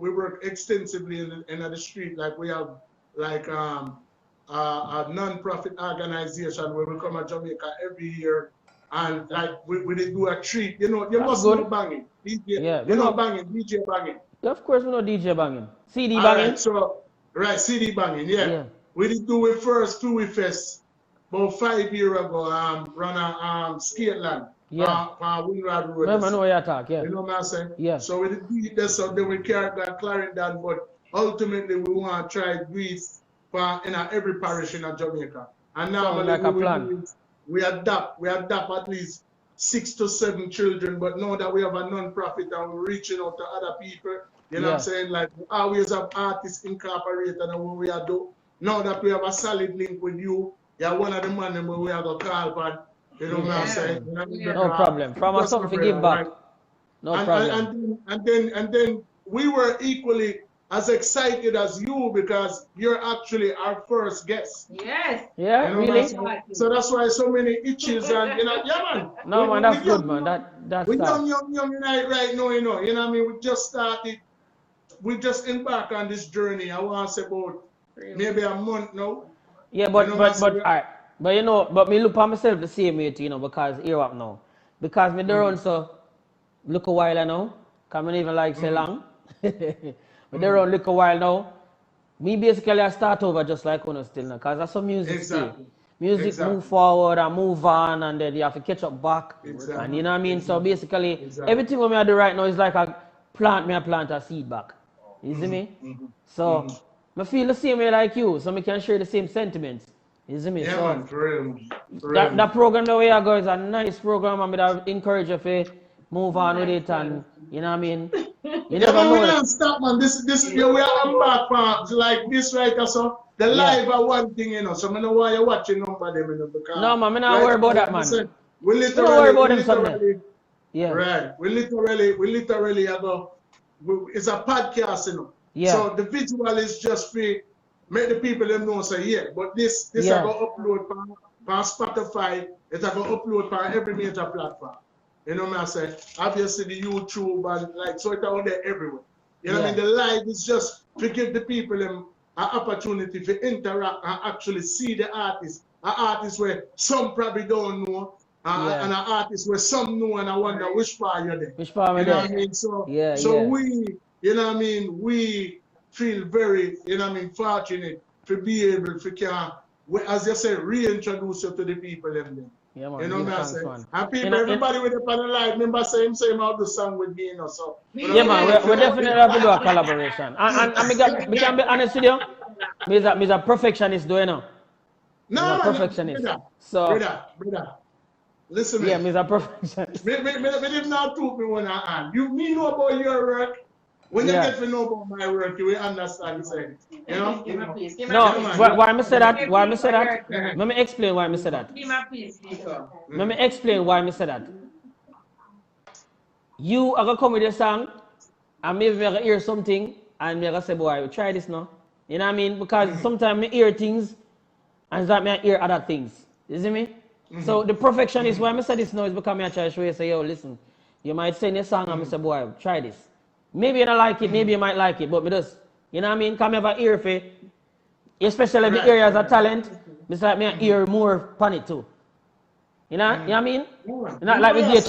we work extensively in the street. Like we have like a non-profit organization where we come to Jamaica every year, and like we did do a treat. You know, you must know banging. DJ, you know banging, DJ banging. Yeah, of course we know DJ banging. CD banging. Right, CD banging, yeah. We did do it first Fewy Fest about 5 years ago, run a Skateland. Winrod Road. I know what you're talking, You know what I'm saying? Yeah. So we did do this, so then we carried that Clarendon, but ultimately we want to try to do it in every parish in Jamaica. And now we adapt at least 6 to 7 children, but now that we have a non-profit and we're reaching out to other people, you know what I'm saying? Like we always have artists incorporated in what we are doing. Now that we have a solid link with you, you're one of the men where we are going to call upon. You know what I'm saying? No problem. From us something to give back. No problem. And then we were equally as excited as you because you're actually our first guest. Yes. Yeah, really? So that's why so many itches and man. No man, that's good man. That's we young right now, you know what I mean? We just started, we just embarked on this journey. I want to say about maybe a month now. Yeah, but alright. But you know, but me look at myself the same way too, you know, because here up now. Because me there run so look a while now. Cause me even like say long. But there run look a while now. Me basically I start over just like one still now. Cause that's how music stay. Music move forward and move on and then you have to catch up back. And you know what I mean? So basically everything what I do right now is like I plant a seed back. You see me? So I feel the same way like you, so I can share the same sentiments. You see me? Yeah, So man, for real, man. For real, that program the way I go is a nice program, and I encourage you to move on with it, and you know what I mean. You yeah, never man, we know. don't stop, man. This yeah, we are back for like this right so the live are one thing, you know. So I know why you're watching number them, you know, because No, man, me not right worry about now, that, like I said, man. we Me don't worry about we them something. literally Yeah. right. We literally have it's a podcast, you know. Yeah. So the visual is just for make the people them know say yeah. But this Yeah. I go upload from Spotify, it's I go upload from every major platform. You know what I say? Obviously the YouTube and like so it's out there everywhere. You know what I mean? The live is just to give the people them an opportunity to interact and actually see the artist. An artist where some probably don't know. And an artist where some know and I wonder which part you're there. Which part you there? know what I mean? So Yeah. we, you know what I mean, we feel very, you know what I mean, fortunate to be able to as you say, reintroduce you to the people them. Yeah, man. You know what I say? Man. And people, everybody with the panel live, remember same out the song with me, you know. So yeah, man, we definitely have to do a collaboration. And we can be honest with you, me's a perfectionist, do you know? No, perfectionist. Brother. Listen, yeah, me's a perfectionist. Me did not took me one hand. Me know about your work. When you get to know about my work, you will understand. You know? No, why I say that? Why I say that? Let me explain why I say that. Let me explain why I say that. You are gonna come with a song, and maybe I hear something, and I say, boy, try this now. You know what I mean? Because sometimes I hear things, and it's like I hear other things. You see me? So the perfectionist, why I say this now is because I try to show you, say, yo, listen, you might sing a song, and I say, boy, try this. Maybe you don't like it, maybe you might like it, but me just, you know what I mean? Come have an ear for it. Especially the areas of talent, it's like me ear more on it too. You know what I mean? Not like we get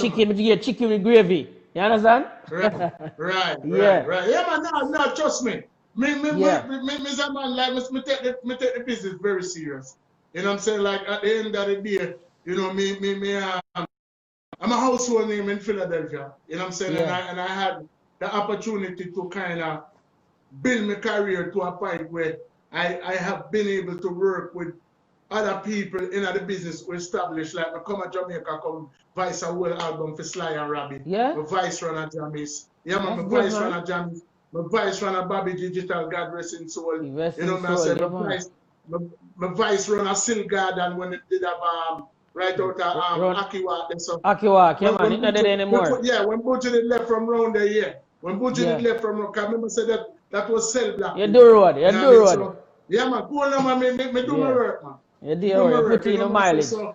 chicken with gravy. You understand? Right. Yeah, man, no, trust me. Me, as a man, like, me take the business very serious. You know what I'm saying? Like, at the end of the day, you know, I'm a household name in Philadelphia. You know what I'm saying? And I had the opportunity to kind of build my career to a point where I have been able to work with other people in the business who established, like I come to Jamaica, come vice a whole album for Sly and Robbie. Yeah. My vice run at Jammies. Yeah, man, my vice run at Jammies. My vice run at Bobby Digital, God rest in soul. You know what I'm saying? My vice run at Silk Garden when it did have right out of Akiwak and so. Akiwak, yeah, man, it's not there anymore. When Butcher left from round there, yeah. When Butcher left from round, I remember said that was Cell Block. You do road, you do road. So, yeah, man, cool now, man, me do my work, man. You do your work, put in the mileage. So,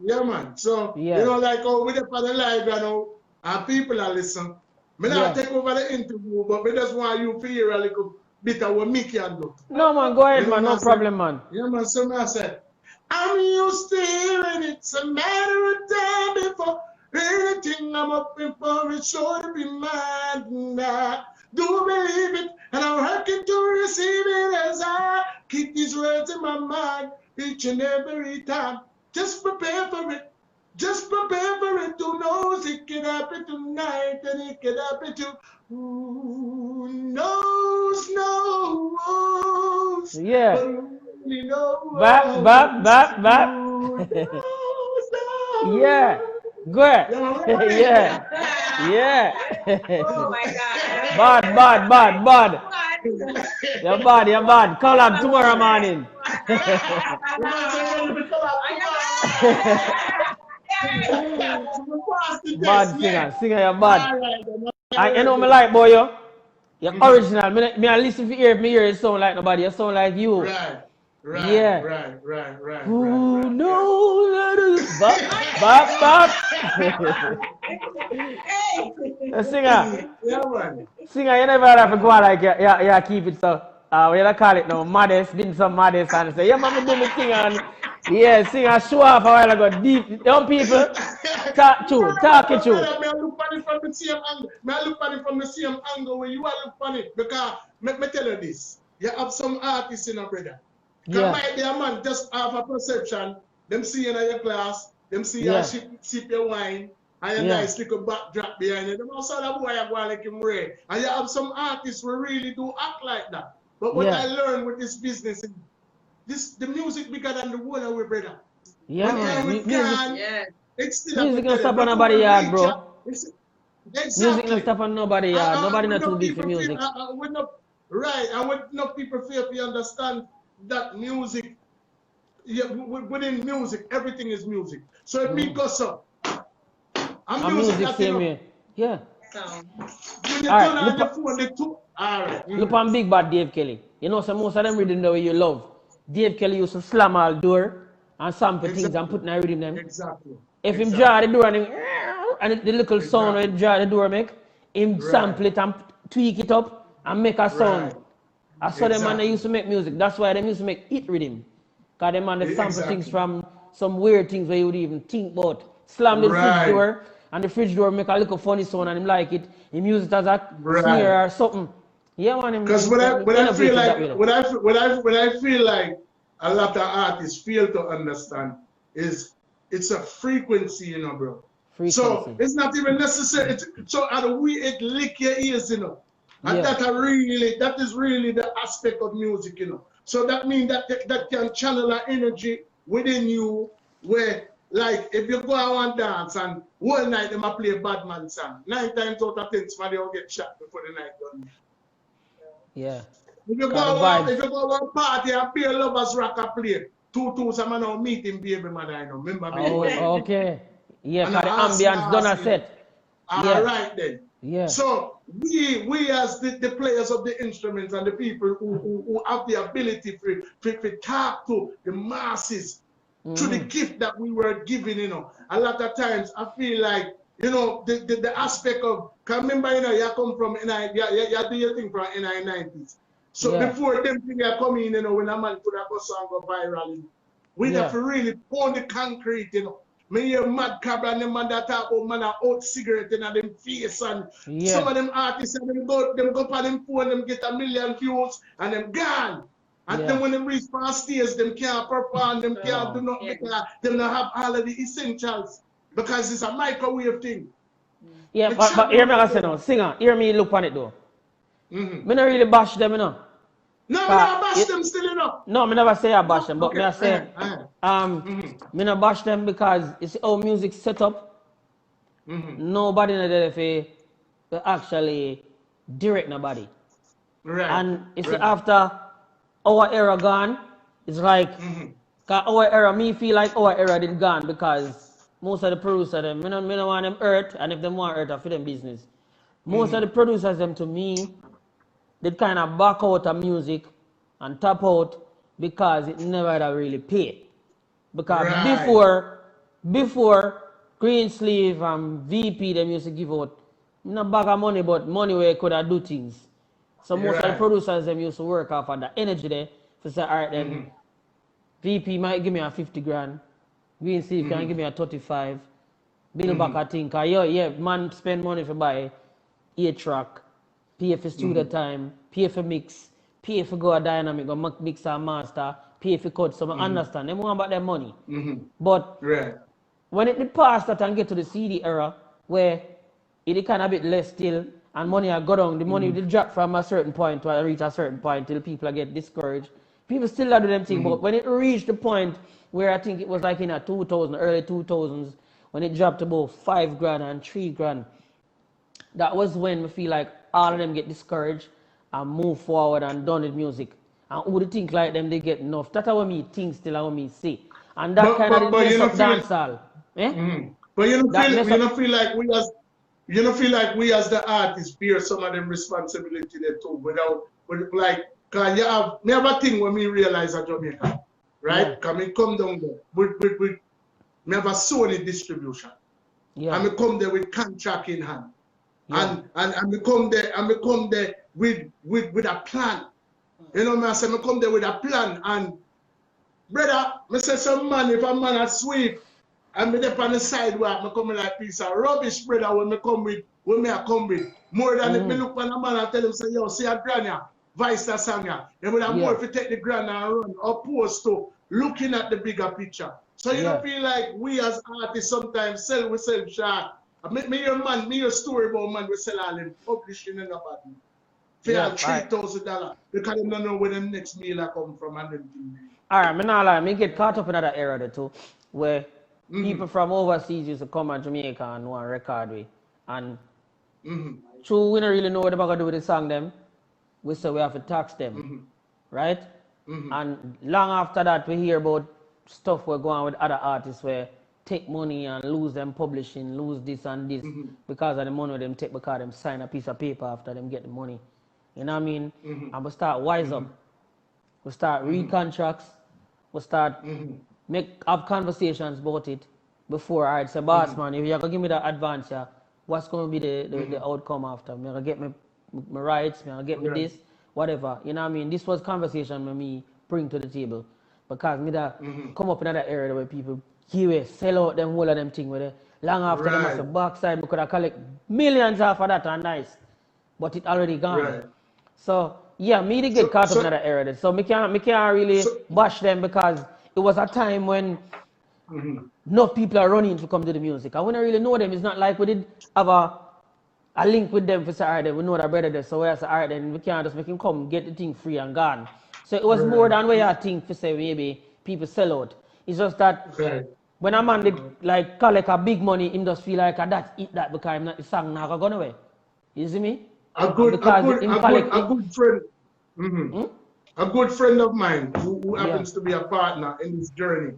yeah, man. So, yeah. you know, like, oh, we for the live, you know, and people are listening. Me not take over the interview, but we just want you to hear a little bit of what me can do. No, man, go ahead, man, no problem, man. Yeah, man, so I said, I'm used to hearing it's a matter of time before anything I'm up for is sure to be mine. I do believe it, and I'm working to receive it as I keep these words in my mind each and every time. Just prepare for it. Just prepare for it. Who knows it could happen tonight, and it could happen to who knows. Yeah. You know, Bap. Yeah. Good. Yeah. Oh my God. Bad. You're bad. Call up tomorrow morning. Bad singer, you're bad. I know me like, boy, you're original. Me I listen to me hear it sound like nobody. You sound like you. Right. Who knows? Bop. Singer. Yeah, man. Singer, you never have to go like yeah, keep it so. We call it now modest, been some modest and say, yeah, man, do me thing and yeah, sing a show off a while ago. Deep young people talk it through. I look at it from the same angle. I look at it from the same angle where you are looking at it. Because let me tell you this. You have some artists in a brother. Because might be a man just have a perception. Them see you in your class, them see you sip your wine, and your nice little backdrop behind you. Them also the boy you go like him red. And you have some artists who really do act like that. But what I learned with this business, the music bigger than the world away, brother. Yeah, When time man. with Music, gone, Yeah. it's still a music good don't tell you. stop on Before nobody we yard, reach bro. it's, Music don't exactly. stop on nobody yard. Nobody With not no too big for people feel, music. with no, right, and with no people feel we understand that music, yeah, within music, everything is music. So if me go so, I'm And music music that you same know. way. Yeah. Sound. When you All turn right. on Look, your phone, the two, all right. look on Big Bad Dave Kelly. You know, so most of them rhythm the way you love. Dave Kelly used to slam all door and sample things and Exactly, put in a rhythm them. exactly, If him jar the exactly, door and the little sound exactly. when jar the door make, him Right, sample it and tweak it up and make a sound. right, I saw them man they exactly, used to make music. That's why them used to make hit rhythm. Cause them man they sample things exactly. from some weird things where you would even think about. Slam the fridge Right, door and the fridge door make a little funny sound and him like it. Him use it as a right. snare or something. Yeah man, Because him when I feel innovative that like way though. when I feel like a lot of artists fail to understand is it's a frequency, you know, bro. So Frequency. it's not even necessary. So at the way it lick your ears, you know, and Yeah. that is really the aspect of music, you know. So that means that can channel an energy within you where like if you go out and dance and one night they might play a bad man song, 9 times out of 10 somebody will get shot before the night done. Yeah. If you Cause the go out, vibes. if you go out party and play lovers rock and play, two some man now meeting baby mother, I know. Remember baby Oh, mother. okay. Yeah, And cause the I ambience done a ask you. set. All Yeah. right then. Yeah. So we as the players of the instruments and the people who have the ability to talk to the masses through the gift that we were given, you know. A lot of times I feel like, you know, the aspect of, cause remember, you know, you come from, you do your thing from NI 90s. So Yeah. before them things are coming, you know, when a man could have go song go viral, you know, we have Yeah. to really pound the concrete, you know. Me hear Mad Cabra and them man that talk about man a out cigarette in them face and some Yeah. of them artists and them go up on them phone, them get 1,000,000 views and them gone. And then Yeah. when them reach past stage, them can't perform, them can't do Wow. nothing because them don't have all of the essentials because it's a microwave thing. Yeah, Me but chat hear with me my I say brother. now, singer, hear me look on it though. Mm-hmm. Me not really bash them, you know. No, me Cause not bash them still enough. no, me never say I bash No, them, but me okay. I say, Mm-hmm. me not bash them because it's how music set up. Mm-hmm. Nobody in there to actually direct nobody. Right. And you see, Right. after our era gone, it's like, Mm-hmm. cause our era, me feel like our era did gone because most of the producers, them, me no want them hurt, and if them want hurt, I for them business. Most of the producers, them to me, they kind of back out of music and tap out because it never had really pay. Because Right. before Greensleeve and VP them used to give out not bag of money but money where you could have do things. So most of the Right. producers them used to work off of that energy there to say, alright then Mm-hmm. VP might give me a 50 grand, Greensleeve can give me a 35, Bill back I think, yeah, man spend money for buy A-track, pay for studio time, pay for mix, pay for go a dynamic, go mix and master, pay for cut, so I understand. Them want about their money. Mm-hmm. But Right. when it passed that and get to the CD era, where it kind of bit less still, and money are go down, the money will drop from a certain point to reach a certain point till people get discouraged. People still do them thing, but when it reached the point where I think it was like in a 2000, early 2000s, when it dropped about 5 grand and 3 grand, that was when we feel like all of them get discouraged and move forward and done with music. And who they think like them, they get enough. That's how me think still, how me see. And that kind of did But mess you up don't feel dancehall. Eh? but That mess you up. don't feel like you don't feel like we as the artists bear some of them responsibility there too like cause me have a thing when me realize at Jamaica, right? Yeah. Cause me come down there with me have a Sony distribution. Yeah. And me come there with contract in hand. Yeah. And me come there with a plan. You know me I say me come there with a plan and brother, me say some man, if a man a sweep and me there on the sidewalk, me come like piece of rubbish, brother, when me a come with. More than if me look on a man and tell him, say, yo, see a granny, vice a song, they would have more if you take the granny and run, opposed to looking at the bigger picture. So you don't feel like we as artists sometimes sell ourselves short. Me your story about man, we sell all them publishing and about me. For $3,000 because they don't know where the next meal come from and them things. Alright, me not lie, me get caught up in that era there too, where people from overseas used to come to Jamaica and want to record with. And true, we don't really know what they're gonna do with the song them. We say we have to tax them. Right? And long after that we hear about stuff we're going on with other artists where take money and lose them publishing, lose this and this because of the money them take because them sign a piece of paper after them get the money. You know what I mean? And we start wise up. We start read contracts. We start have conversations about it before I say, boss man, if you're gonna give me that advance, yeah, what's gonna be the outcome after? I'm gonna get my rights, I'm gonna get me this, whatever. You know what I mean? This was conversation with me bring to the table. Because me that come up in that area where people sell out them whole of them thing with it. Long after them as a backside, we could have collect millions off of that and nice. But it already gone. Right. So yeah, me to get caught up in that area. So me can't really bash them because it was a time when no people are running to come to the music. I wouldn't really know them. It's not like we did have a link with them for say, alright, then we know that brother there. So we say, alright, then we can't just make him come, get the thing free and gone. So it was more than where I think for say maybe people sell out. It's just that when a man did like collect a big money, him just feel like that's it that because I'm not the song now gone away. You see me? A good friend. A good friend of mine who happens to be a partner in this journey.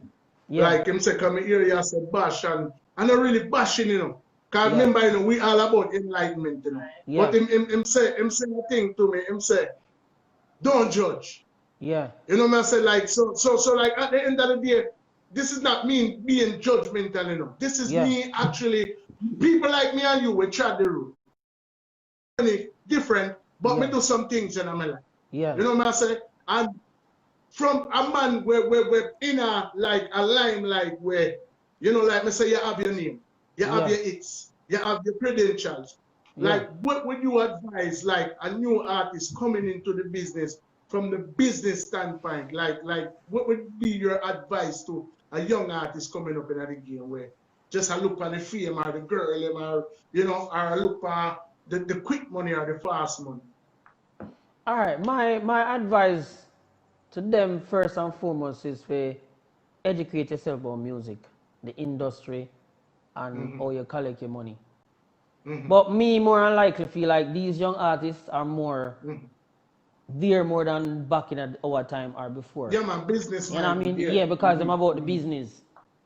Like him say, come here, you say bash and I'm not really bashing, you know. Cause remember, you know, we all about enlightenment, you know. But him say a thing to me, him say, don't judge. Yeah. You know what I say? Like so like at the end of the day, this is not me being judgmental, you know. This is me actually, people like me and you will try the route. Different, but me do some things in my life. Yeah. You know what I say? And from a man we're in a like a limelight where, you know, like me say you have your name, you have your hits, you have your credentials. Like what would you advise like a new artist coming into the business from the business standpoint? Like what would be your advice to a young artist coming up in the game where just a look on the fame or the girl or you know, or look for the quick money or the fast money? All right, my advice to them first and foremost is to educate yourself about music, the industry, and how you collect your money. But me more than likely feel like these young artists are more there more than back in our time or before. Yeah, man, business. You know what I mean? Yeah, because them about the business.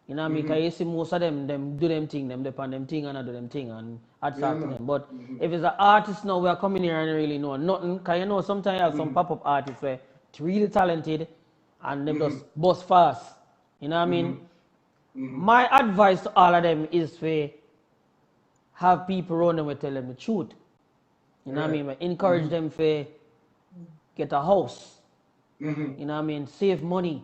You know what I mean? Because you see most of them do them thing, them depend them thing and I do them thing and I talk to them. But if it's an artist now, we are coming here and really know nothing. Because you know, sometimes you have some pop-up artists where it's really talented and them just bust fast. You know what I mean? My advice to all of them is to have people around them who tell them the truth. You know what I mean? Encourage them to get a house. You know what I mean? Save money.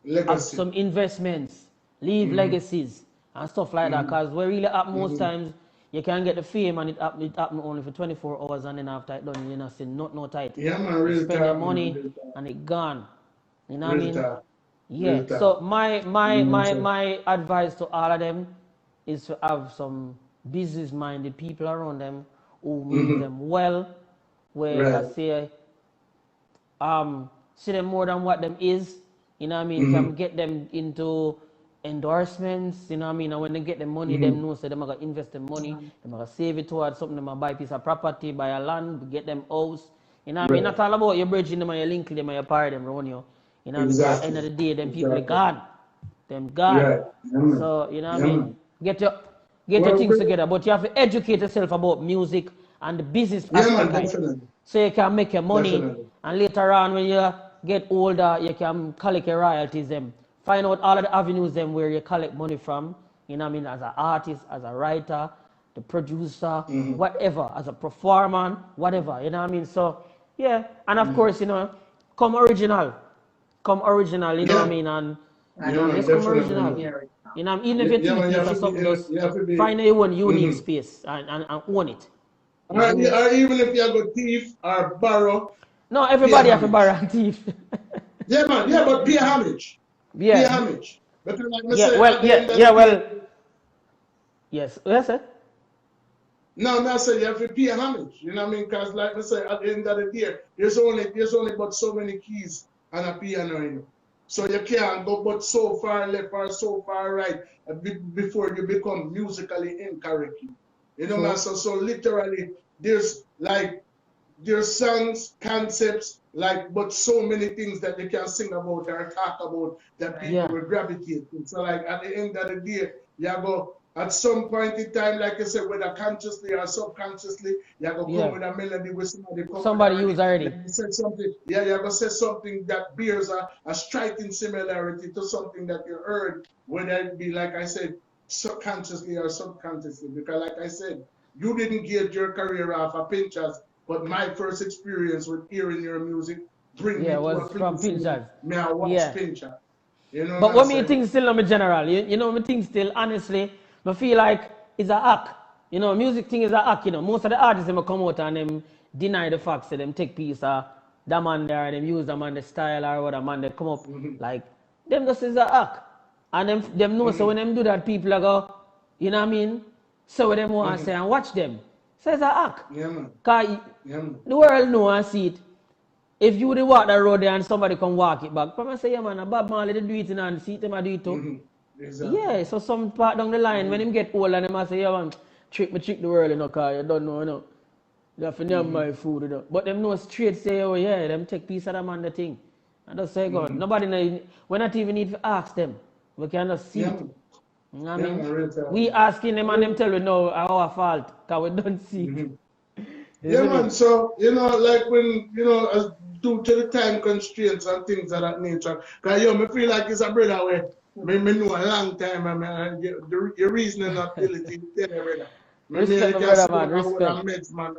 Have some investments. Leave legacies and stuff like that. Because what really happen most times, you can get the fame and it happen only for 24 hours and then after it done, you know, say no tight. Yeah, man, you real spend your money and it gone. You know what I mean? Yeah. So my advice to all of them is to have some business-minded people around them who mean them well, where I say see them more than what them is. You know what I mean? Can get them into endorsements, you know what I mean? And when they get the money, them know so they're going to invest the money, they're going to save it towards something, they're going to buy a piece of property, buy a land, get them house. You know what I mean? Not all about your bridging them and your link them and your power them around you. You know what I mean? At the end of the day, them people are gone. Them gone. So, you know what I mean? Get your things together, but you have to educate yourself about music and the business aspect. So you can make your money and later on when you get older, you can collect your royalties them. Find out all of the avenues them where you collect money from, you know what I mean, as an artist, as a writer, the producer, whatever, as a performer, whatever, you know what I mean? So, yeah, and of course, you know, come original, you know what I mean, and just come original. You know, even if you think for something, just find your own unique space and own it. Or even if you have a thief or borrow. No, everybody have to borrow and thief. Yeah, man, yeah, but pay homage. Yeah. Pay homage. But like yes, sir. No, I said you have to pay homage. You know what I mean? Because like I said, at the end of the day, there's only but so many keys on a piano, you know. So you can't go but so far left or so far right before you become musically incorrect. You know, man, so literally there's songs, concepts, but so many things that they can sing about or talk about that people will gravitate to. So at the end of the day, you go at some point in time, like I said, whether consciously or subconsciously, you go come with a melody with somebody use already. You say something, you go say something that bears a striking similarity to something that you heard, whether it be, like I said, subconsciously or subconsciously. Because like I said, you didn't get your career off of Pinchers, but my first experience with hearing your music bring me to was a from Pinchers. Me I watch Pinchers. You know but what me think still on me general, you know, me think still, honestly, I feel like it's a hack. You know, music thing is a hack, you know. Most of the artists them come out and them deny the facts, so them take piece of that man there, them use them on the style or what man they come up like them just is a hack. And them know so when them do that people are go, you know what I mean? So what them want to say and watch them. So it's a hack. Yeah, man. Cause the world know and see it. If you would walk that road there and somebody come walk it back, I say, yeah man, Bob Marley they do it and see them I do it too. Exactly. Yeah, so some part down the line when him get old and them I say, yeah man, trick the world, you know, cause you don't know, you know. You have to name my food, you know. But them know straight say, oh yeah, them take piece of them on the thing. And just say, God, nobody, we not even need to ask them. We can just see it. You know what I mean? We asking them and them tell we no our fault, cause we don't see it. Yeah, man. So, you know, like when, you know, as due to the time constraints and things of that nature, because, me feel like it's a brother where me know a long time, and your reasoning ability, brother. Respect, brother, man. Respect. Man.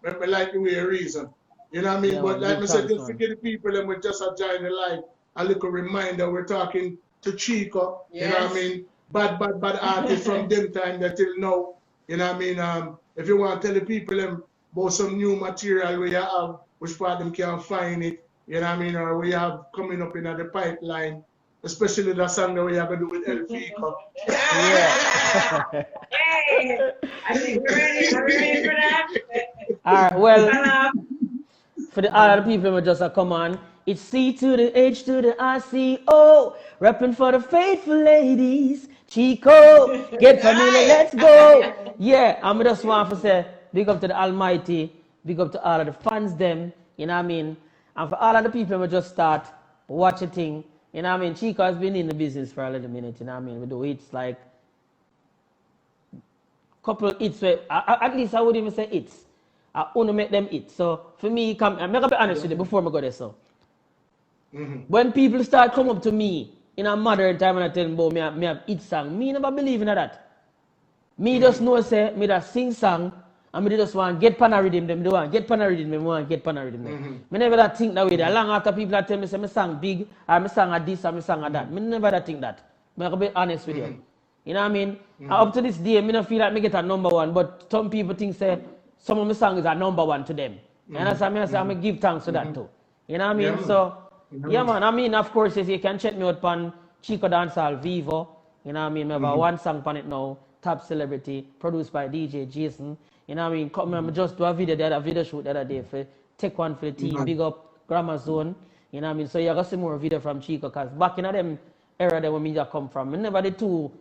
I like the way you reason. You know what I mean? Yeah, but like I said, just to get the people and we just join the live, a little reminder, we're talking to Chico, you know what I mean? Bad artist from them time that till now, you know what I mean? If you want to tell the people about some new material we have, which part them can find it, you know what I mean? Or we have coming up in the pipeline, especially the song that we have to do with Feco. Yeah. Hey, I think we're ready for that. All right, well, for the other people who just come on, it's C to the H to the I-C-O, repping for the faithful ladies. Chico, get familiar, let's go. Yeah, I'm just want to say, big up to the Almighty, big up to all of the fans them, you know what I mean? And for all of the people who just start watching thing, you know what I mean? Chico has been in the business for a little minute, you know what I mean? We do hits like, couple hits, where, at least I would even say hits. I want to make them hits. So for me, I'm going to be honest with you before I go there, so. When people start come up to me in a modern time and I tell them about me have hit song, me never believe in that. Me just know say me that sing song and me just want get pan a rhythm them, they want get pan a rhythm, me want get pan a rhythm them. Me never that think that way. Long after people that tell me say me song big or me song a this or me song a that. Me never that think that. Me gonna be honest with you. You know what I mean? Up to this day, me don't feel like me get a number one, but some people think say some of my songs is a number one to them. And that's why I say I'm gonna give thanks to that too. You know what I mean? Yeah, so yeah man, I mean of course if you can check me out on Chico Dancehall Vivo, you know what I mean? I have one song on it now, Top Celebrity, produced by DJ Jason. You know what I mean? Come I just do a video shoot the other day for take one for the team, big up Grammar Zone. You know what I mean? So you got some more video from Chico because back in them era there when me just come from, I never did too.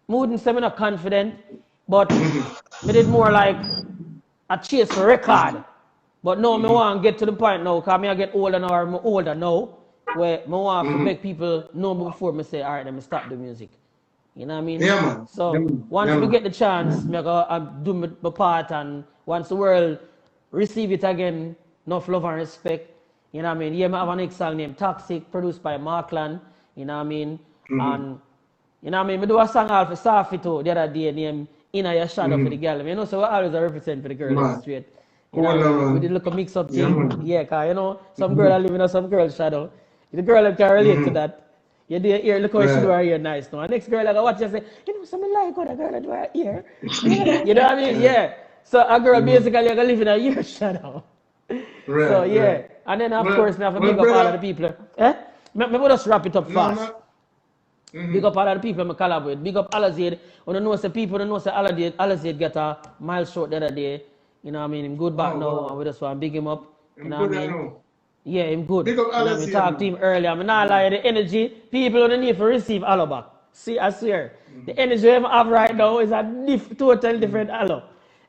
I wouldn't say I'm not confident, but I did more like a chase for record. But now I want to get to the point now, because I get older now, or I'm older now, where I want to make people know me before I say, all right, let me stop the music. You know what I mean? Yeah, man. So once we get the chance, I go do my part, and once the world receive it again, enough love and respect. You know what I mean? Yeah, I have a next song named Toxic, produced by Markland. You know what I mean? And you know what I mean? I do a song out for Safi too the other day named Inna Your Shadow for the girl. You know, so I always represent for the girl in the street. You know, we did look a mix up thing. Yeah, cause you know, some girl are living in some girl's shadow. The girl that can relate to that. You do your ear, look how she do her ear nice now. And next girl I go watch you say, you know, something like how the girl do her ear. You know what I mean? Yeah. So a girl basically gonna live in a ear shadow. So yeah. And then of course we have to big up all of the people. Me just wrap it up fast. Big up all of the people I collab with. Big up Alazid. When you know say people don't know say Alazid get a mile short the other day. You know what I mean? Him good back now and we just want to big him up. You know what I mean? Yeah, him good. Big up You know, Alice we here, talked to man. him earlier. I'm not lie, the energy, people don't need to receive allo back. See, I swear. The energy I have right now is a total different allo.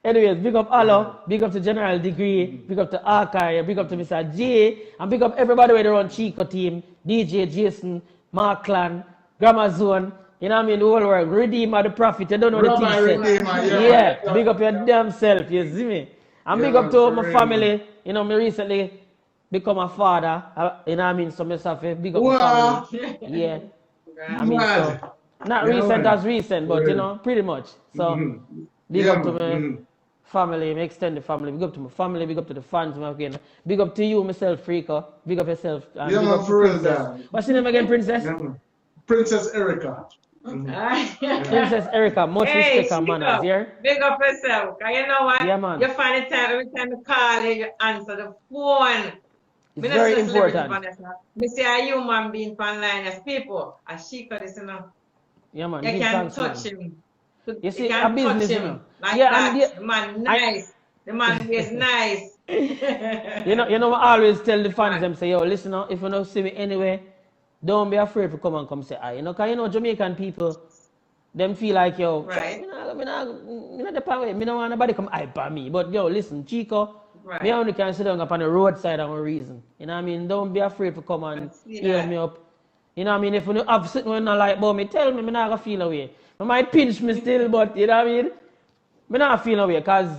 Anyways, big up allo, big up to General Degree, big up to Archive, big up to Mr. J, and big up everybody with around Chico team, DJ Jason, Mark Clan, Grammar Zone, you know what I mean, the whole world, Redeemer the Prophet, you don't know the Rabbi thing set. Redeemer, Yeah, big up your damn self, you see me? And Yeah, big up man, to for my real, family, you know, me recently become a father, you know what I mean, so myself, big up my Wow. family. Yeah, I mean, Mad. so, not Yeah, recent man. as recent, but you know, pretty much. So, big Yeah, up to man. my family, my extended family, big up to my family, big up to the fans, again. Big up to you, myself, Feco, big up yourself, and Yeah, big man, up to for real, Princess. dad. What's your name again, Princess? Yeah, man. Princess Erica. Princess Erica, much Hey, respect and manners, Chico, yeah? big up yourself. Cause you know what? Yeah, man. You find the time every time you call you answer the phone. It's Me not very see a celebrity important. on this now. Me see a human being online as people. As Chico this, you know. Yeah, man, You give can thanks, touch man. him. You You see, a can touch business, you him know. like Yeah, that. and The man nice. The man is nice. you know, I always tell the fans them say, yo, listen, if you don't see me anyway, don't be afraid to come and come say hi. You know, cause you know Jamaican people, them feel like yo, Right. me not the power. Me don't want nobody come hype on me. But yo, listen, Chico, Right. me only can sit down up on the roadside for a reason. You know what I mean? Don't be afraid to come and hear me up. You know what I mean? If you have something when I like about me, tell me, me not gonna feel away. I might pinch me still, but you know what I mean? Me not feel away, cause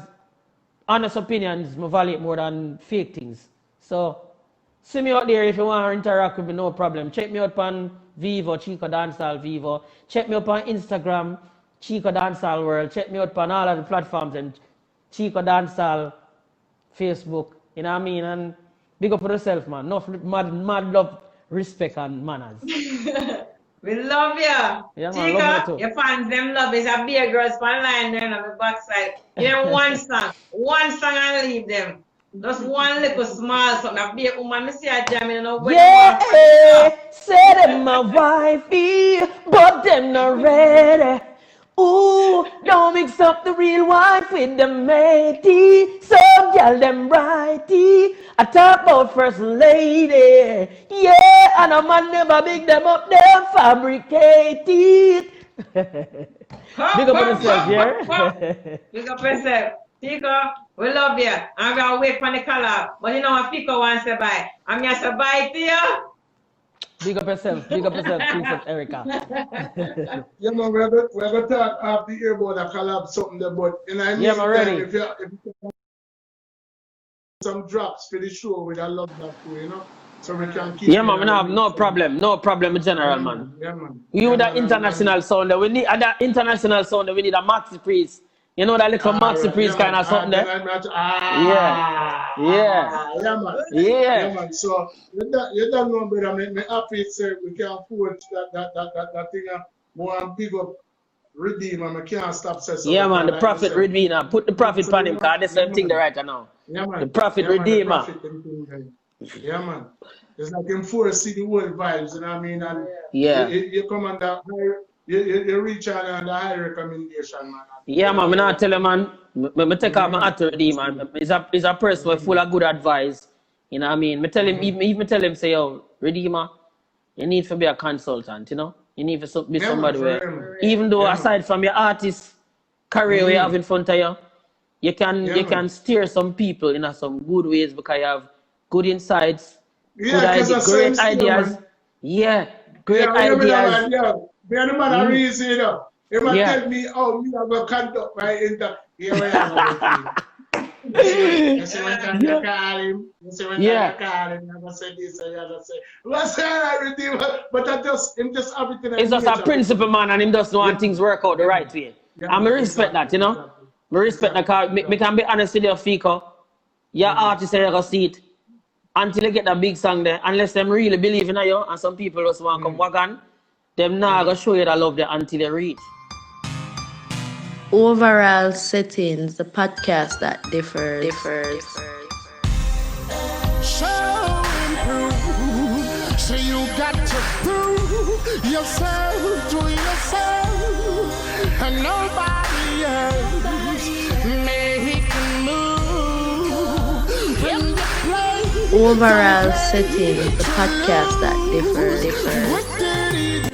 honest opinions, me value it more than fake things. So, see me out there if you want to interact with me, no problem. Check me out on Vivo, Chico Dancehall Vivo. Check me up on Instagram, Chico Dancehall World. Check me out on all of the platforms and Chico Dancehall Facebook. You know what I mean? And big up for yourself, man. No mad love, respect and manners. We love you. Yeah, man, love you Chico, too. your fans them love is a beer girls online there on the backside. You know, one song and leave them. Just one little small song. A beer woman, me see a jam in the way. Yeah, say them my wifey, but them not ready. Ooh, don't mix up the real wife with the matey. Some girl them righty. I talk about first lady. Yeah, and a man never big them up, them fabricated. Big up on yourself, yeah? Big up yourself. Chico, we love you. I'm going to wait for the collab. But you know what Feco wants to buy? I'm going to say bye to you. Big up yourself, Princess Erica. Yeah, man, we're going to talk off the air about a collab something there, but in the Yeah, man, ready. if you some drops for the show, we'd love that too, you know? So we can keep. Yeah, man, we have no problem, general, man. Yeah, man. We need that international sound. We need that international sound. We need a maxi priest. You know that little maxi priest kind of something there? Yeah. Yeah, man. Yeah. Man. So you don't know, brother. Me happy say we can afford that thing. More big up Redeemer. I can't stop saying. Yeah, man. The prophet Redeemer. Put the prophet on him, cause that's the thing right now. Yeah, man. The prophet Redeemer. Yeah, man. It's like him see the world vibes, you know what I mean? And yeah. You come on that high, you reach out on the high recommendation, man. Yeah, man. I not tell him, man. I take out my hat to Redeemer. He's a person full of good advice. You know what I mean? I tell him, even tell him, say, yo, Redeemer, you need to be a consultant, you know? You need to be somebody where, even though aside from your artist career you have in front of you, you can steer some people in some good ways because you have good insights, good ideas, great ideas. Yeah, great ideas. They're the man reason, you know. They must tell me, oh, me have a conduct my interview. Here I am. You see when I call him, I say this, I say, what's everything? But I just, him just everything. It's just a principle, man, and him just want things work out the right way. And I respect that, you know. I respect that, because me can be honest with you, Feco. Your artist are gonna see it until you get that big song there. Unless them really believe in you, and some people just want to come wagon, them not gonna show you that love there until you reach. Overall settings, the podcast that differs. So improve, so you got to prove yourself to yourself, and nobody else make a move. When you play overall setting, the podcast that differs.